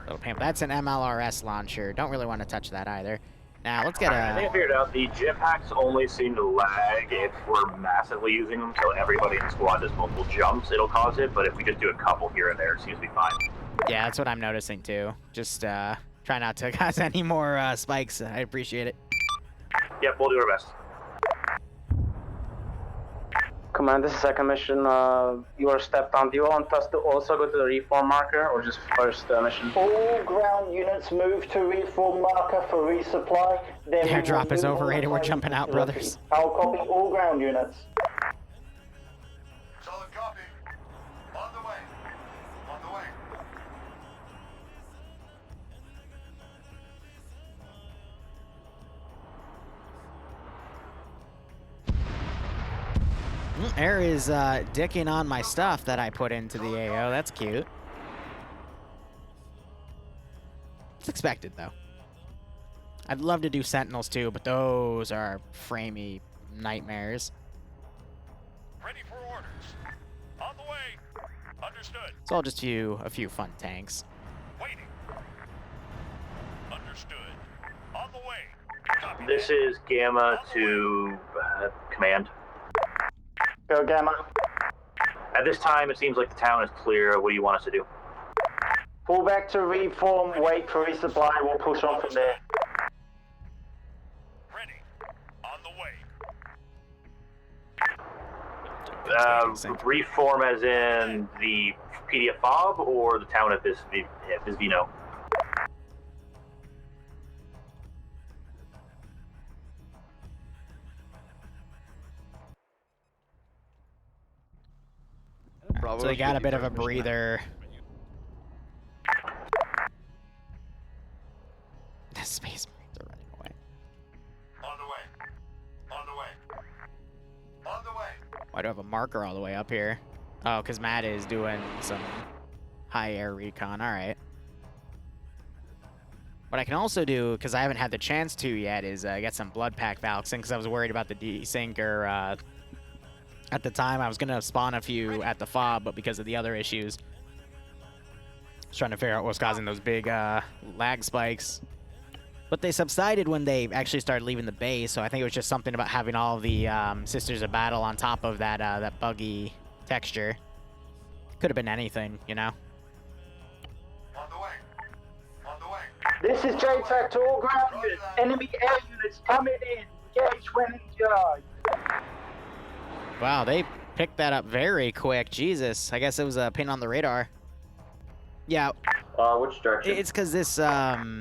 little painful. That's an MLRS launcher. Don't really want to touch that either. Now, let's get I think I figured out the jetpacks only seem to lag if we're massively using them, so everybody in the squad does multiple jumps, it'll cause it, but if we just do a couple here and there, it seems to be fine. Yeah, that's what I'm noticing too. Just, try not to cause any more, spikes. I appreciate it. Yep, we'll do our best. Command, this is second mission. You are stepped on. Do you want us to also go to the reform marker or just first mission? All ground units move to reform marker for resupply. Airdrop is overrated. We're jumping out, brothers. I'll copy all ground units. Solid copy. On the way. On the way. Air is dicking on my stuff that I put into the AO. That's cute. It's expected, though. I'd love to do Sentinels, too, but those are framey nightmares. Ready for orders. On the way. Understood. It's all just a few fun tanks. Waiting. Understood. On the way. Copy This is Gamma to Command. Go Gamma. At this time, it seems like the town is clear. What do you want us to do? Pull back to reform, wait for resupply, we'll push on from there. Ready. On the way. Reform as in the PDF fob or the town at Vino? So they got a bit of a breather. The Space Marines are running away. On the way. On the way. On the way. Why do I have a marker all the way up here? Oh, because Matt is doing some high air recon. All right. What I can also do, because I haven't had the chance to yet, is get some blood pack Valks in, because I was worried about the desync at the time. I was going to spawn a few at the fob, but because of the other issues, I was trying to figure out what was causing those big lag spikes. But they subsided when they actually started leaving the base, so I think it was just something about having all the Sisters of Battle on top of that that buggy texture. Could have been anything, you know? On the way. On the way. This is JTAC to all ground units. Enemy air units coming in. Engage when in charge. Wow, they picked that up very quick. Jesus, I guess it was a pin on the radar. Yeah. Which direction? It's because this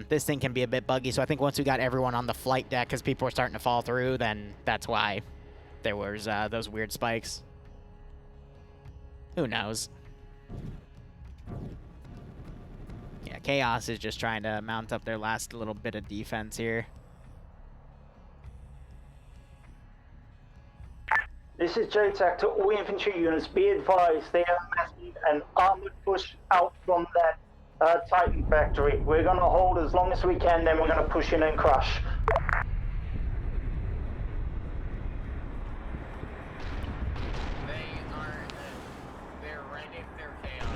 this thing can be a bit buggy, so I think once we got everyone on the flight deck, because people were starting to fall through, then that's why there was those weird spikes. Who knows? Yeah, Chaos is just trying to mount up their last little bit of defense here. This is JTAC to all infantry units. Be advised, they are massive and armored push out from that Titan factory. We're going to hold as long as we can, then we're going to push in and crush. They're ready. They're chaos.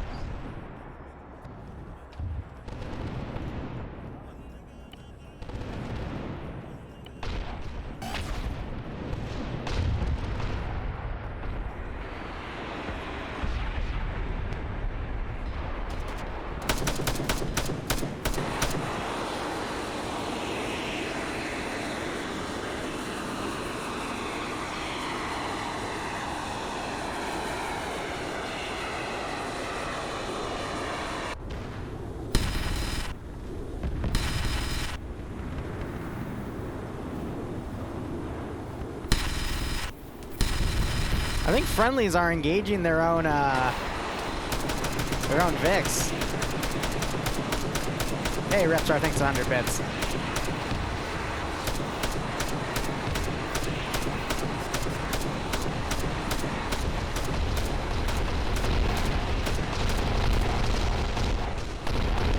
I think friendlies are engaging their own Vix. Hey, Repstar, thanks 100 bits.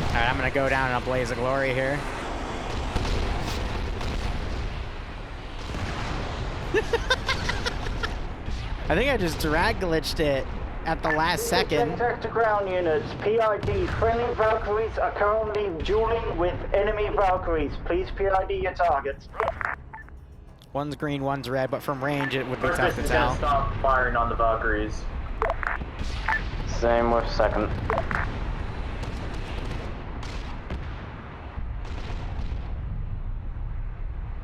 Alright, I'm gonna go down in a blaze of glory here. I think I just drag glitched it at the last second. Contact to ground units. PID. Friendly Valkyries are currently dueling with enemy Valkyries. Please PID your targets. One's green, one's red, but from range it would be First tough to mission's tell. gonna stop firing on the Valkyries. Same with second.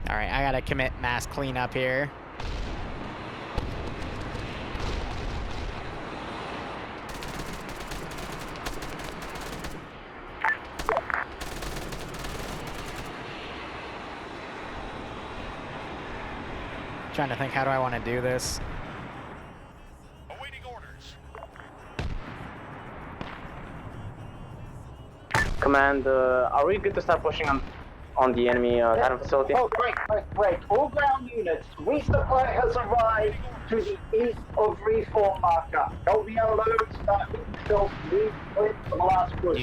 Alright, I gotta commit mass cleanup here. Trying to think, how do I want to do this? Awaiting orders. Command, are we good to start pushing on the enemy cannon facility? Oh, great. All ground units. Resupply has arrived to the east of Reform Marker. Help me unload so that we can still move with the last push.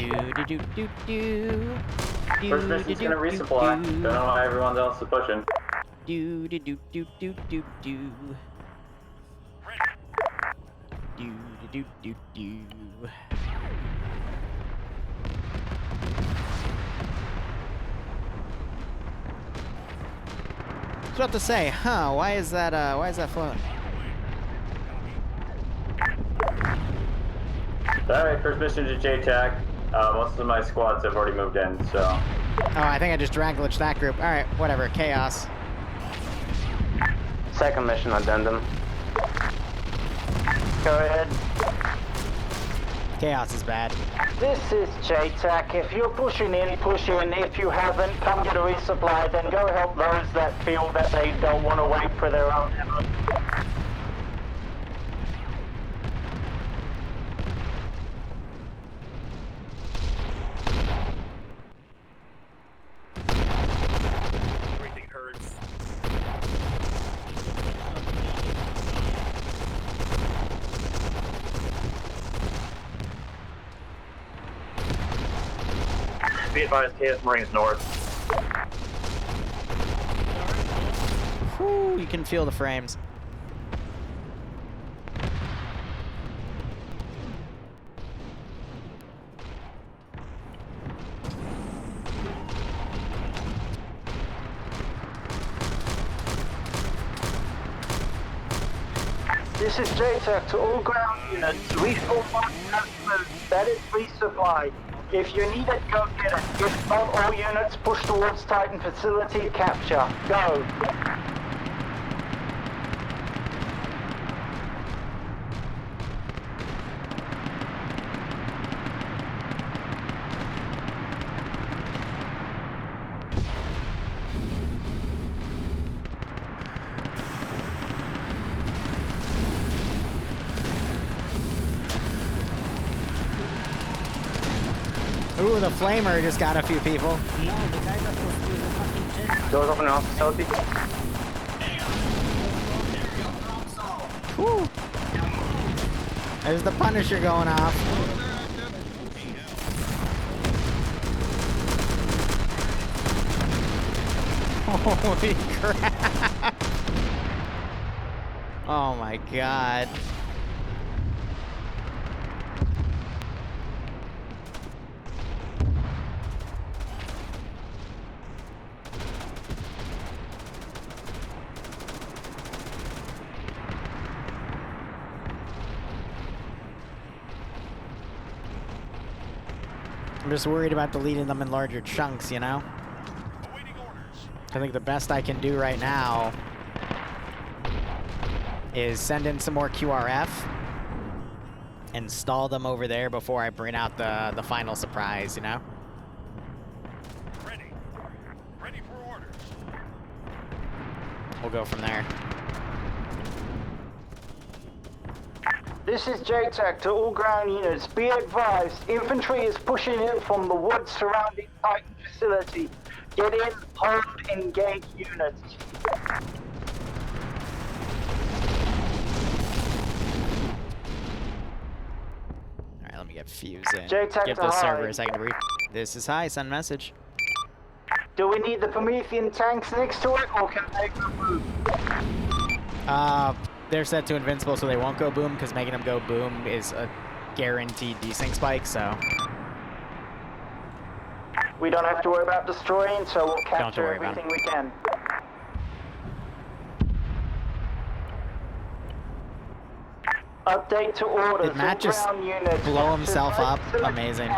First mission's gonna resupply. Don't know why everyone else is pushing. Do. I was about to say, huh? Why is that floating? Alright, first mission to JTAC. Most of my squads have already moved in, so. Oh, I think I just drag glitched that group. All right, whatever. Chaos. Second mission addendum. Go ahead. Chaos is bad. This is JTAC. If you're pushing in, push in. If you haven't, come get a resupply, then go help those that feel that they don't want to wait for their own ammo. Everything hurts. Be advised, KS Marines north. Whew, you can feel the frames. This is JTAC to all ground units. Reform Marker has moved. That is resupply. If you need it, go get it. If not, all units push towards Titan facility capture. Go. Ooh, the flamer just got a few people. No, the guy that was doing the fucking jet. Doors open off facility. Whew. There's the Punisher going off. Holy crap. Oh my god. I'm just worried about deleting them in larger chunks, you know? I think the best I can do right now is send in some more QRF, install them over there before I bring out the final surprise, you know? Ready. Ready for orders. We'll go from there. This is JTAC to all ground units. Be advised, infantry is pushing in from the woods surrounding Titan facility. Get in, hold, engage units. Alright, let me get Fuse in. JTAC Give to the high. server a second to brief. This is high, send message. Do we need the Promethean tanks next to it, or can they go boom? They're set to invincible, so they won't go boom, because making them go boom is a guaranteed desync spike, so... We don't have to worry about destroying, so we'll Don't have to capture worry about everything we can. Update to orders. Did Matt all just ground units. blow himself up? Capture Amazing.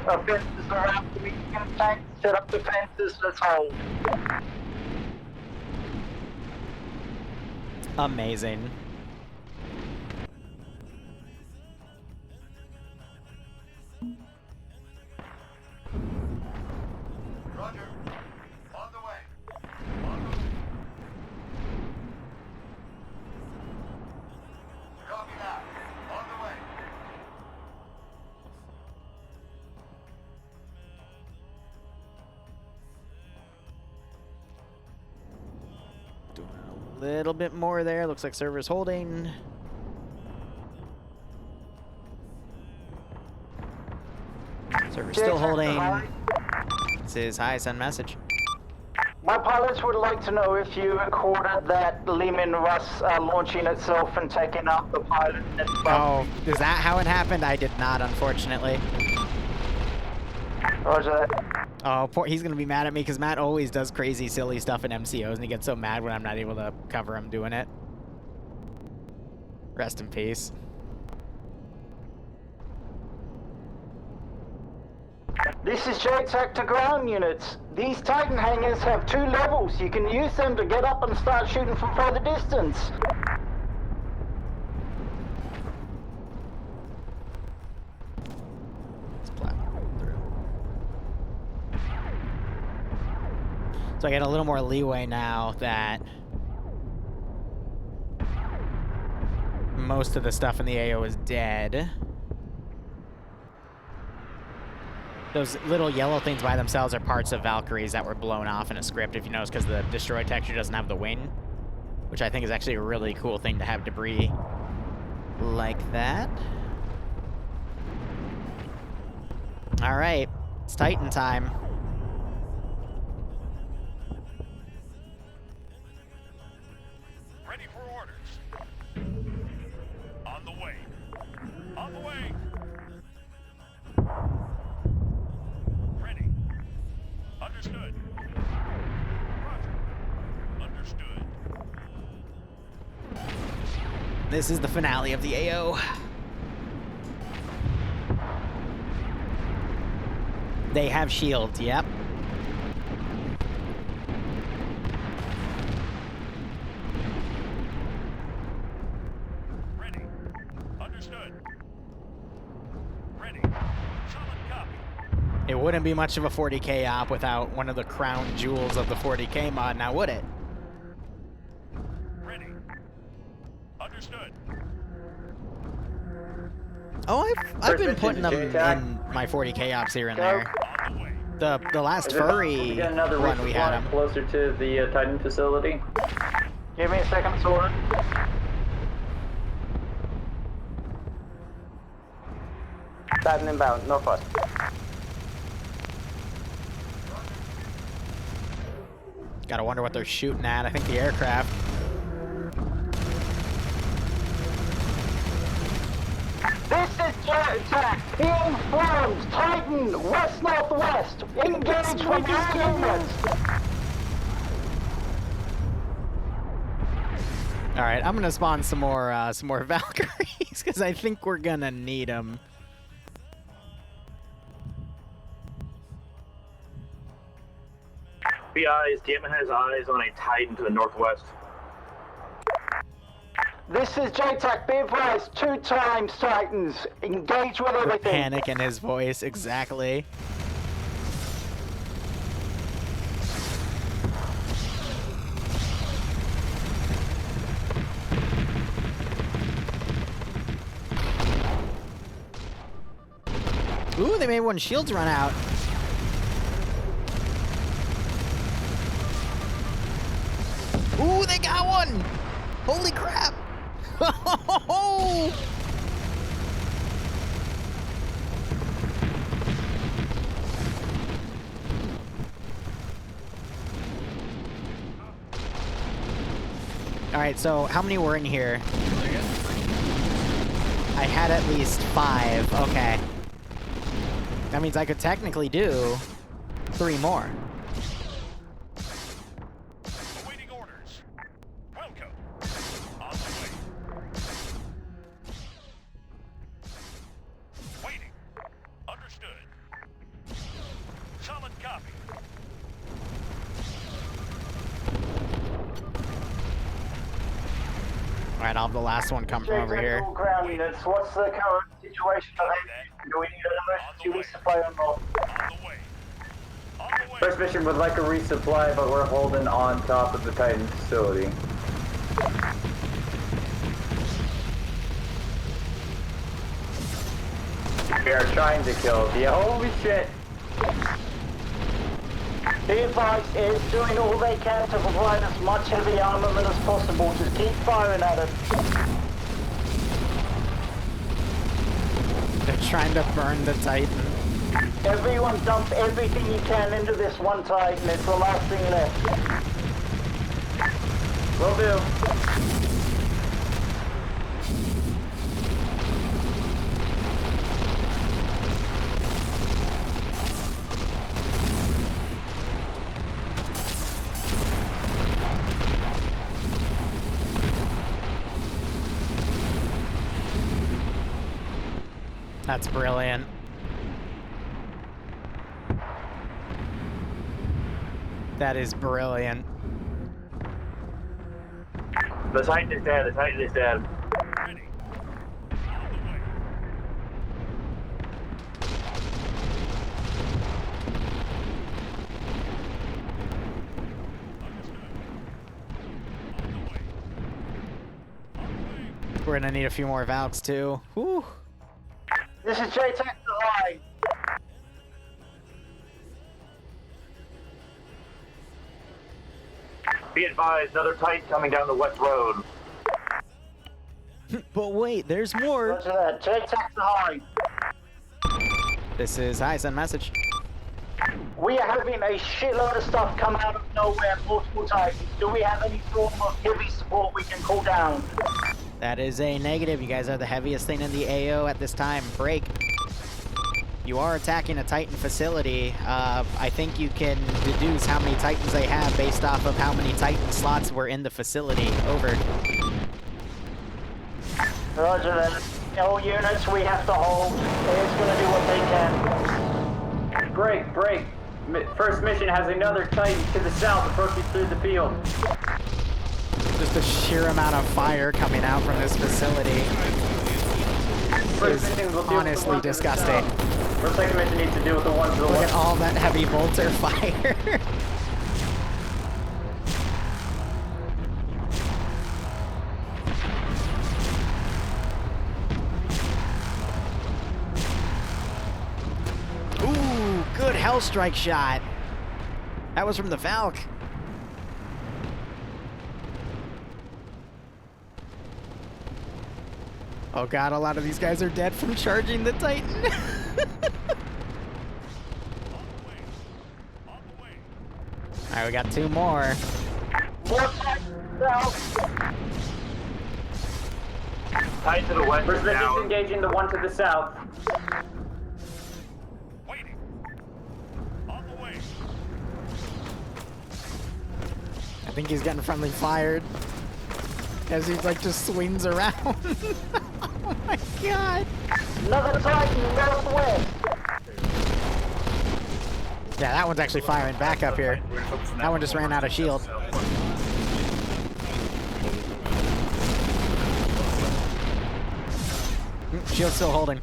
Offenses around the medium tanks. Set up defenses. Let's hold. Amazing. Roger. On the way. On the way. Copy that. On the way. Doing a little bit more there. Looks like server's holding. Server's still holding. This is high, send message. My pilots would like to know if you recorded that Lehman Russ launching itself and taking out the pilot. Oh, is that how it happened? I did not, unfortunately. Roger that. Oh, he's gonna be mad at me because Matt always does crazy, silly stuff in MCOs, and he gets so mad when I'm not able to cover him doing it. Rest in peace. This is JTAC to ground units. These Titan hangars have 2 levels. You can use them to get up and start shooting from further distance. Let's platform through. So I get a little more leeway now that most of the stuff in the AO is dead. Those little yellow things by themselves are parts of Valkyries that were blown off in a script, if you notice, because the destroy texture doesn't have the wing, which I think is actually a really cool thing to have debris like that. All right, it's Titan time. Ready for orders. On the way. On the way. Ready. Understood. Roger. Understood. This is the finale of the AO. They have shields, yep. Ready. Understood. Ready. Solid copy. It wouldn't be much of a 40k op without one of the crown jewels of the 40k mod, now would it? Ready. Understood. Oh, I've been First putting them mission to JTAC. in my 40k ops here and there. On the way. The last Is it possible furry to get another one we had resupply him. closer to the Titan facility? Give me a second, Soren. Titan inbound, northwest. Gotta wonder what they're shooting at. I think the aircraft. This is JTAC. Informed. Titan, west-northwest. Engage from all units. All right, I'm gonna spawn some more Valkyries because I think we're gonna need them. Be eyes, Gamma has eyes on a Titan to the northwest. This is JTAC. Be advised. 2 times Titans. Engage with The everything. panic in his voice, exactly. Ooh, they made one shields run out. Ooh, they got one! Holy crap! Alright, so how many were in here? I had at least 5. Okay. That means I could technically do 3 more. Awaiting orders. Welcome. On the way. Waiting. Understood. Solid copy. Alright, I'll have the last one come from over here. Ground units, what's the current situation of it? Do we need an emergency resupply or not? First mission would like a resupply, but we're holding on top of the Titan facility. We are trying to kill the holy shit. VODS is doing all they can to provide as much heavy armament as possible. Just keep firing at it. They're trying to burn the Titan. Everyone dump everything you can into this one Titan. It's the last thing left. Will do. That's brilliant. That is brilliant. The Titan is dead. The Titan is dead. We're gonna need a few more Valks too. Whew. This is JTAC to high. Be advised, another Titan coming down the west road. But wait, there's more. Roger that. JTAC to high. This is hi, send message. We are having a shitload of stuff come out of nowhere, multiple Titans. Do we have any form of heavy support we can call down? That is a negative. You guys are the heaviest thing in the AO at this time. Break. You are attacking a Titan facility. I think you can deduce how many Titans they have based off of how many Titan slots were in the facility. Over. Roger that. All units, we have to hold. It's gonna do what they can. Break, break. First mission has another Titan to the south approaching through the field. Just the sheer amount of fire coming out from this facility is honestly disgusting. First second mission needs to deal with the ones to the Look left. at all that heavy bolter fire. Ooh, good Hellstrike shot. That was from the Valk. Oh god, a lot of these guys are dead from charging the Titan. Alright, we got 2 more. Titan to the west. First mission's engaging the one to the south. Waiting. On the way. I think he's getting friendly fired. As he like just swings around. Oh my god. Another Titan northwest. Yeah, that one's actually firing back up here. That one just ran out of shield. Shield's still holding.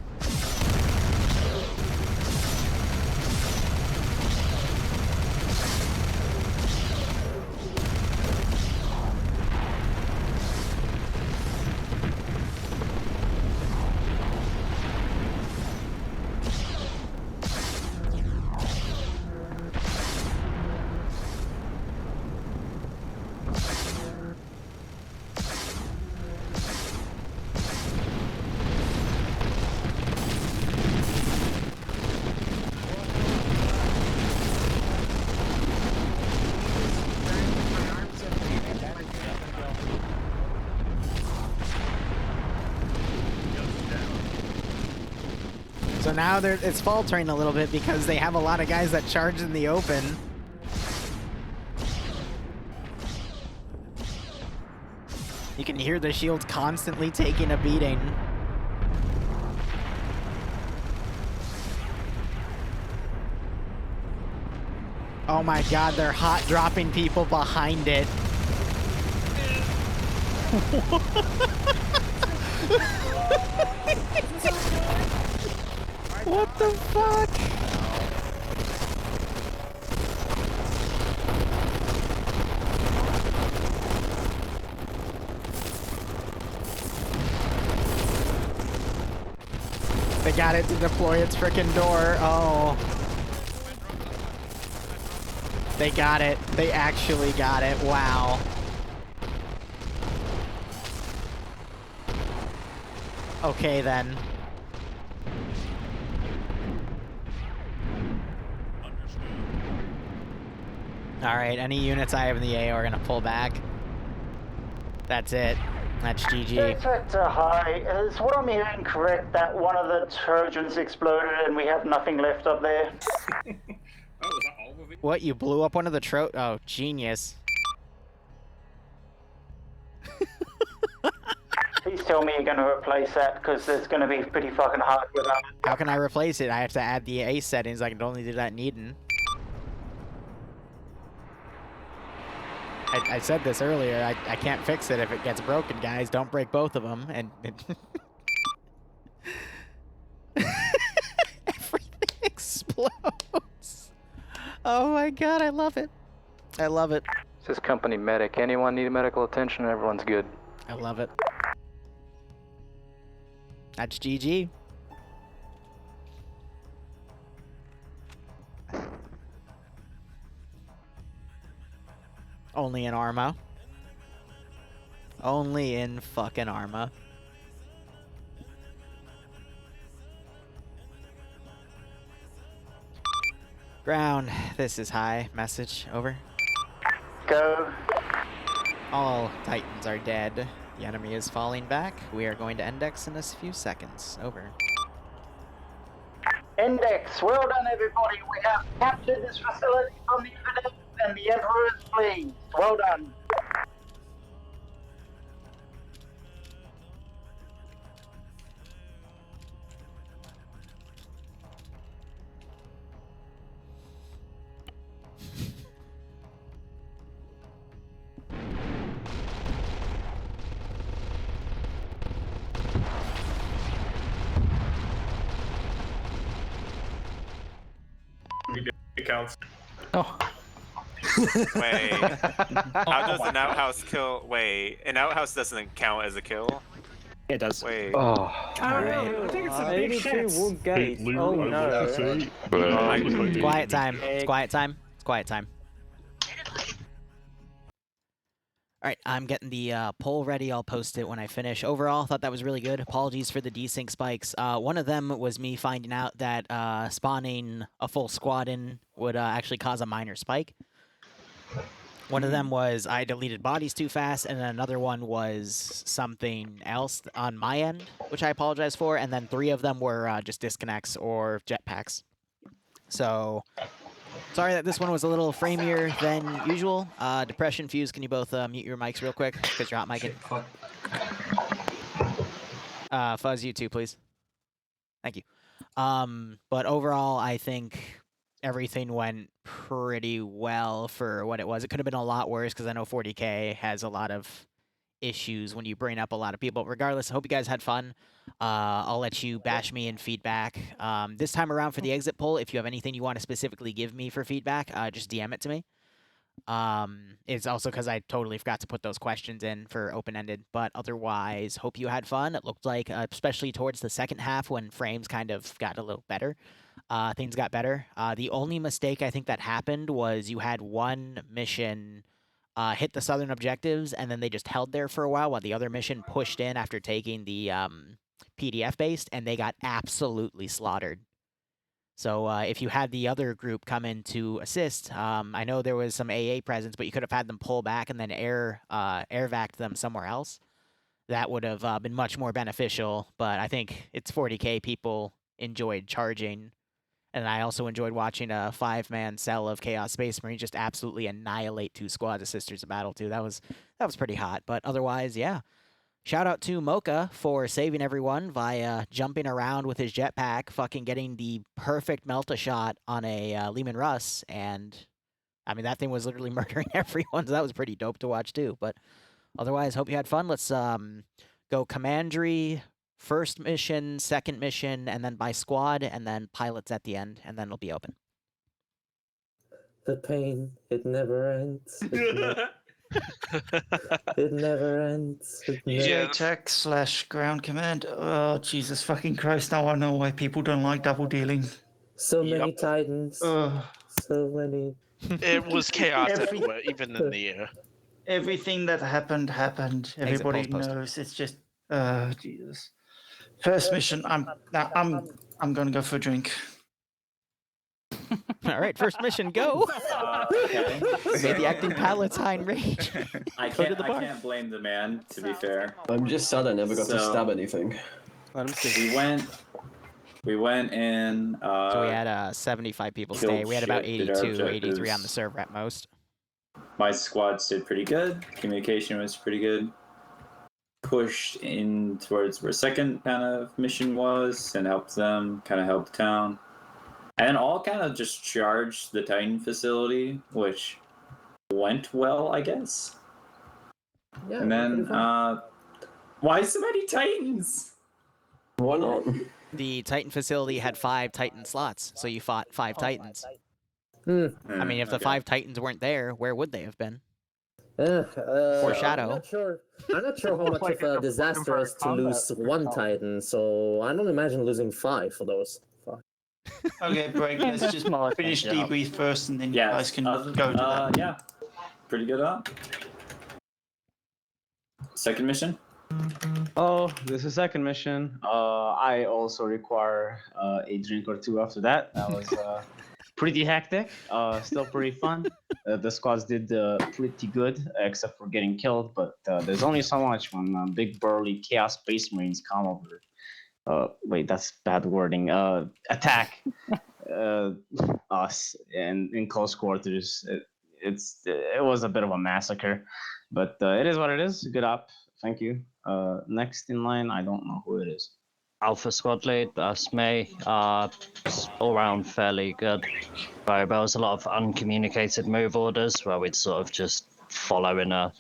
So now it's faltering a little bit because they have a lot of guys that charge in the open. You can hear the shields constantly taking a beating. Oh my god, they're hot dropping people behind it. What the fuck? They got it to deploy its frickin' door. Oh. They got it. They actually got it. Wow. Okay then. Alright, any units I have in the A are gonna pull back. That's it. That's GG. Sector high. Is what I'm hearing correct that one of the Trojans exploded and we have nothing left up there? What, you blew up one of the Oh, genius. Please tell me you're going to replace that, because it's going to be pretty fucking hard without it. How can I replace it? I have to add the A settings. I can only do that in Eden. I said this earlier. I can't fix it if it gets broken, guys. Don't break both of them. And everything explodes. Oh my god, I love it. I love it. This is company medic. Anyone need medical attention? Everyone's good. I love it. That's GG. Only in Arma. Only in fucking Arma. Ground, this is high. Message, over. Go. All Titans are dead. The enemy is falling back. We are going to index in a few seconds. Over. Index, well done everybody. We have captured this facility from the Infidels and the Emperor is pleased. Well done. It counts. Oh. Wait. How does an outhouse kill? Wait, an outhouse doesn't count as a kill? It does. Wait. Oh. I think it's a big shit. Wood gate. Oh no. Quiet time. It's quiet time. It's quiet time. Alright, I'm getting the poll ready. I'll post it when I finish. Overall, thought that was really good. Apologies for the desync spikes. One of them was me finding out that spawning a full squad in would actually cause a minor spike. One of them was I deleted bodies too fast, and then another one was something else on my end, which I apologize for, and then 3 of them were just disconnects or jetpacks. So, sorry that this one was a little framier than usual. Depression, Fuse, can you both mute your mics real quick? Because you're hot micing. Fuzz, you too, please. Thank you. But overall, I think everything went pretty well for what it was. It could have been a lot worse because I know 40K has a lot of issues when you bring up a lot of people. Regardless, I hope you guys had fun. I'll let you bash me in feedback. This time around for the exit poll, if you have anything you want to specifically give me for feedback, just DM it to me. It's also because I totally forgot to put those questions in for open-ended, but otherwise, hope you had fun. It looked like, especially towards the second half when frames kind of got a little better, things got better. The only mistake I think that happened was you had one mission hit the southern objectives, and then they just held there for a while the other mission pushed in after taking the PDF-based, and they got absolutely slaughtered. So if you had the other group come in to assist, I know there was some AA presence, but you could have had them pull back and then air vac them somewhere else. That would have been much more beneficial, but I think it's 40K people enjoyed charging. And I also enjoyed watching a 5-man cell of Chaos Space Marine just absolutely annihilate 2 squads of Sisters of Battle too. That was pretty hot. But otherwise, yeah. Shout out to Mocha for saving everyone via jumping around with his jetpack, fucking getting the perfect Melta shot on a Lehman Russ, and I mean that thing was literally murdering everyone. So that was pretty dope to watch too. But otherwise, hope you had fun. Let's go Commandery. First mission, second mission, and then by squad, and then pilots at the end, and then it'll be open. The pain, it never ends. It never ends. JTAC/ground command. Oh, Jesus fucking Christ, now I know why people don't like double dealing. So many Titans. So many. It was chaotic, even in the air. Everything that happened. Everybody knows. It's just, Jesus. First mission. I'm gonna go for a drink. All right, first mission, go. Made the acting pilots high in rage. I can't blame the man. To be fair, I'm just sad I never got to stab anything. We went in. So we had 75 people stay. We had about 82, 83 on the server at most. My squads did pretty good. Communication was pretty good. Pushed in towards where second kind of mission was and helped them, kind of helped town. And all kind of just charged the Titan facility, which went well, I guess. Yeah, and then, why so many Titans? Why not? The Titan facility had 5 Titan slots, so you fought 5 Titans. I mean, if the 5 Titans weren't there, where would they have been? Foreshadow. I'm not sure how much of a disaster is to lose 1 Titan, so I don't imagine losing 5 for those. Okay, break. Let's just finish debrief first, and then you guys can go to that. Yeah, pretty good up. Second mission? Oh, this is second mission. I also require a drink or 2 after that. That was pretty hectic. Still pretty fun. The squads did pretty good, except for getting killed. But there's only so much when big burly Chaos Space Marines come over. Wait, that's bad wording. Attack us in close quarters. It was a bit of a massacre, but it is what it is. Good up. Thank you. Next in line, I don't know who it is. Alpha Squad Lead, that's me. All round fairly good. There was a lot of uncommunicated move orders where we'd sort of just follow in a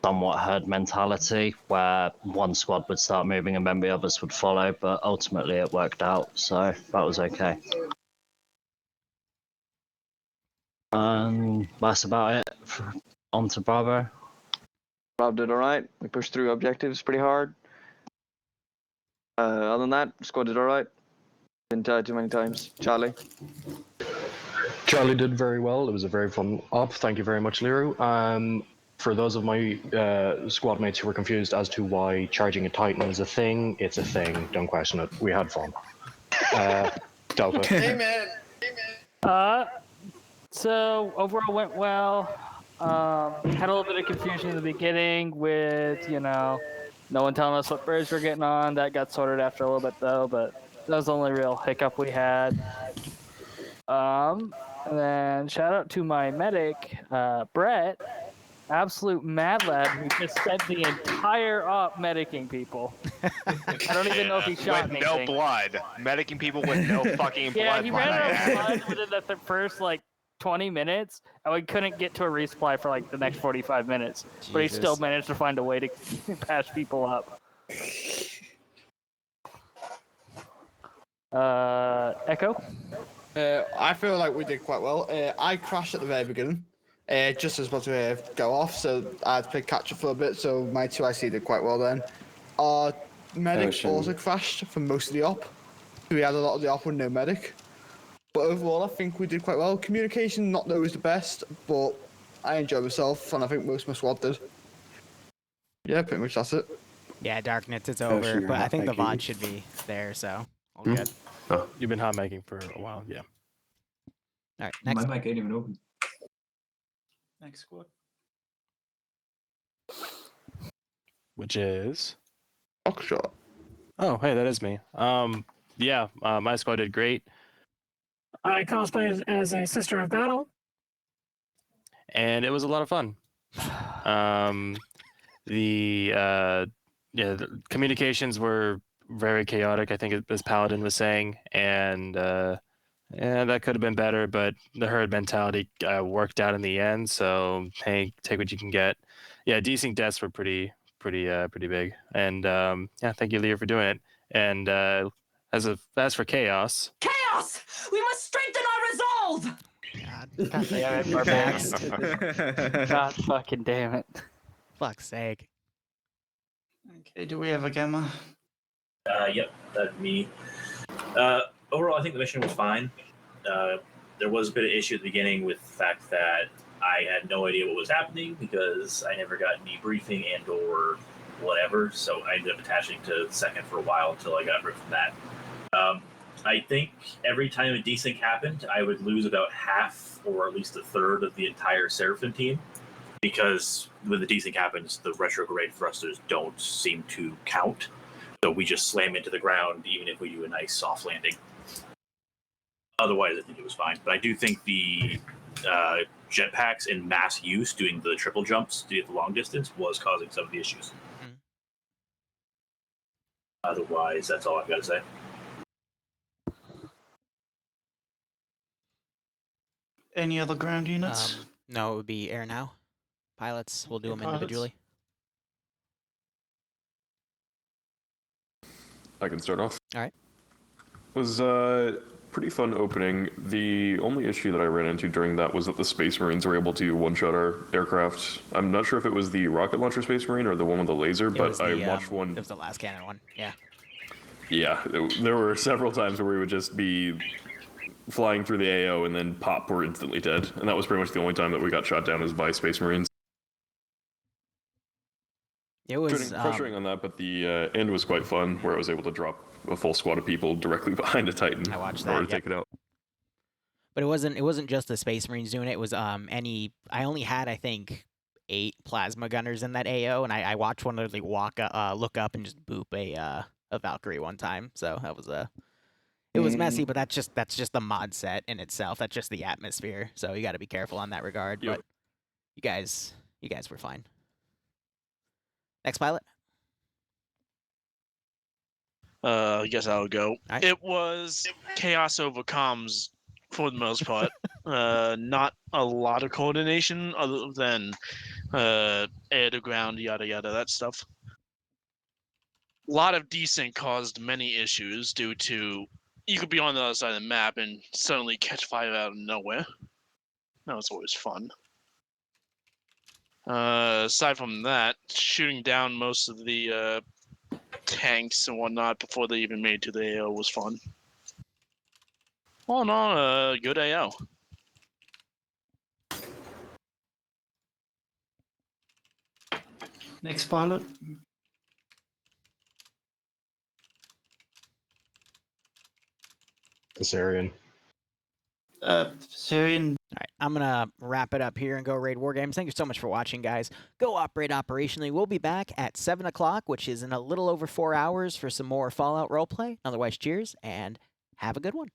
somewhat herd mentality where one squad would start moving and then the others would follow, but ultimately it worked out, so that was okay. That's about it. On to Bravo. Rob did alright. We pushed through objectives pretty hard. Other than that, squad did alright. Didn't die too many times. Charlie? Charlie did very well. It was a very fun op. Thank you very much, Liru. For those of my squad mates who were confused as to why charging a Titan is a thing, it's a thing. Don't question it. We had fun. Delta. Amen. So overall went well. Had a little bit of confusion in the beginning with, no one telling us what birds we're getting on. That got sorted after a little bit though, but that was the only real hiccup we had. And then shout out to my medic, Brett, absolute mad lad who just spent the entire op medicing people. I don't even know if he shot with anything. no blood. Medicing people with no fucking blood. Yeah, he ran out of blood within the first 20 minutes, and we couldn't get to a resupply for the next 45 minutes. Jesus. But he still managed to find a way to patch people up. Echo? I feel like we did quite well. I crashed at the very beginning, just as about to go off, so I had to play catch up for a bit, so my 2IC did quite well then. Our medic also crashed for most of the op. We had a lot of the op with no medic. But overall, I think we did quite well. Communication, not always the best, but I enjoyed myself, and I think most of my squad did. Yeah, pretty much that's it. Yeah, Darkness is over, but I think the VOD should be there, so all good. Oh, you've been hot making for a while, yeah. All right, next. My mic ain't even open. Next squad. Which is? Oxshot. Oh, hey, that is me. yeah, my squad did great. I cosplayed as a Sister of Battle. And it was a lot of fun. The communications were very chaotic, I think, as Paladin was saying, and that could have been better, but the herd mentality worked out in the end. So hey, take what you can get. Yeah, desync deaths were pretty big, and yeah, thank you, Liru, for doing it. And as for chaos, We must strengthen our resolve! God damn it, barbarian. God fucking damn it. Fuck's sake. Okay, do we have a gamma? Yep, that's me. Overall, I think the mission was fine. There was a bit of issue at the beginning with the fact that I had no idea what was happening because I never got any briefing and or whatever, so I ended up attaching to second for a while until I got rid from that. I think every time a desync happened, I would lose about half or at least a third of the entire Seraphim team, because when the desync happens, the retrograde thrusters don't seem to count. So we just slam into the ground, even if we do a nice soft landing. Otherwise, I think it was fine. But I do think the jetpacks in mass use, doing the triple jumps to get the long distance, was causing some of the issues. Otherwise, that's all I've got to say. Any other ground units? No, it would be air now. Pilots, we'll do them individually. I can start off. All right. It was pretty fun opening. The only issue that I ran into during that was that the Space Marines were able to one-shot our aircraft. I'm not sure if it was the rocket launcher Space Marine or the one with the laser, but I watched one. It was the last cannon one, yeah. Yeah, there were several times where we would just be flying through the AO and then pop, we're instantly dead. And that was pretty much the only time that we got shot down, was by Space Marines. It was pressuring on that, but the end was quite fun, where I was able to drop a full squad of people directly behind a Titan I watched in order that, to take it out. But it wasn't just the Space Marines doing it. It was I only had, I think, 8 plasma gunners in that AO, and I watched one literally look up and just boop a Valkyrie one time. So that was it was messy, but that's just the mod set in itself. That's just the atmosphere. So you got to be careful on that regard. Yep. But you guys were fine. Next pilot. I guess I'll go. Right. It was chaos over comms for the most part. Not a lot of coordination other than air to ground, yada yada, that stuff. A lot of desync caused many issues due to you could be on the other side of the map and suddenly catch fire out of nowhere. That was always fun. Aside from that, shooting down most of the tanks and whatnot before they even made it to the AO was fun. All in all, good AO. Next pilot. Caesarian. Caesarian. All right, I'm going to wrap it up here and go raid War Games. Thank you so much for watching, guys. Go operate operationally. We'll be back at 7 o'clock, which is in a little over 4 hours, for some more Fallout roleplay. Otherwise, cheers, and have a good one.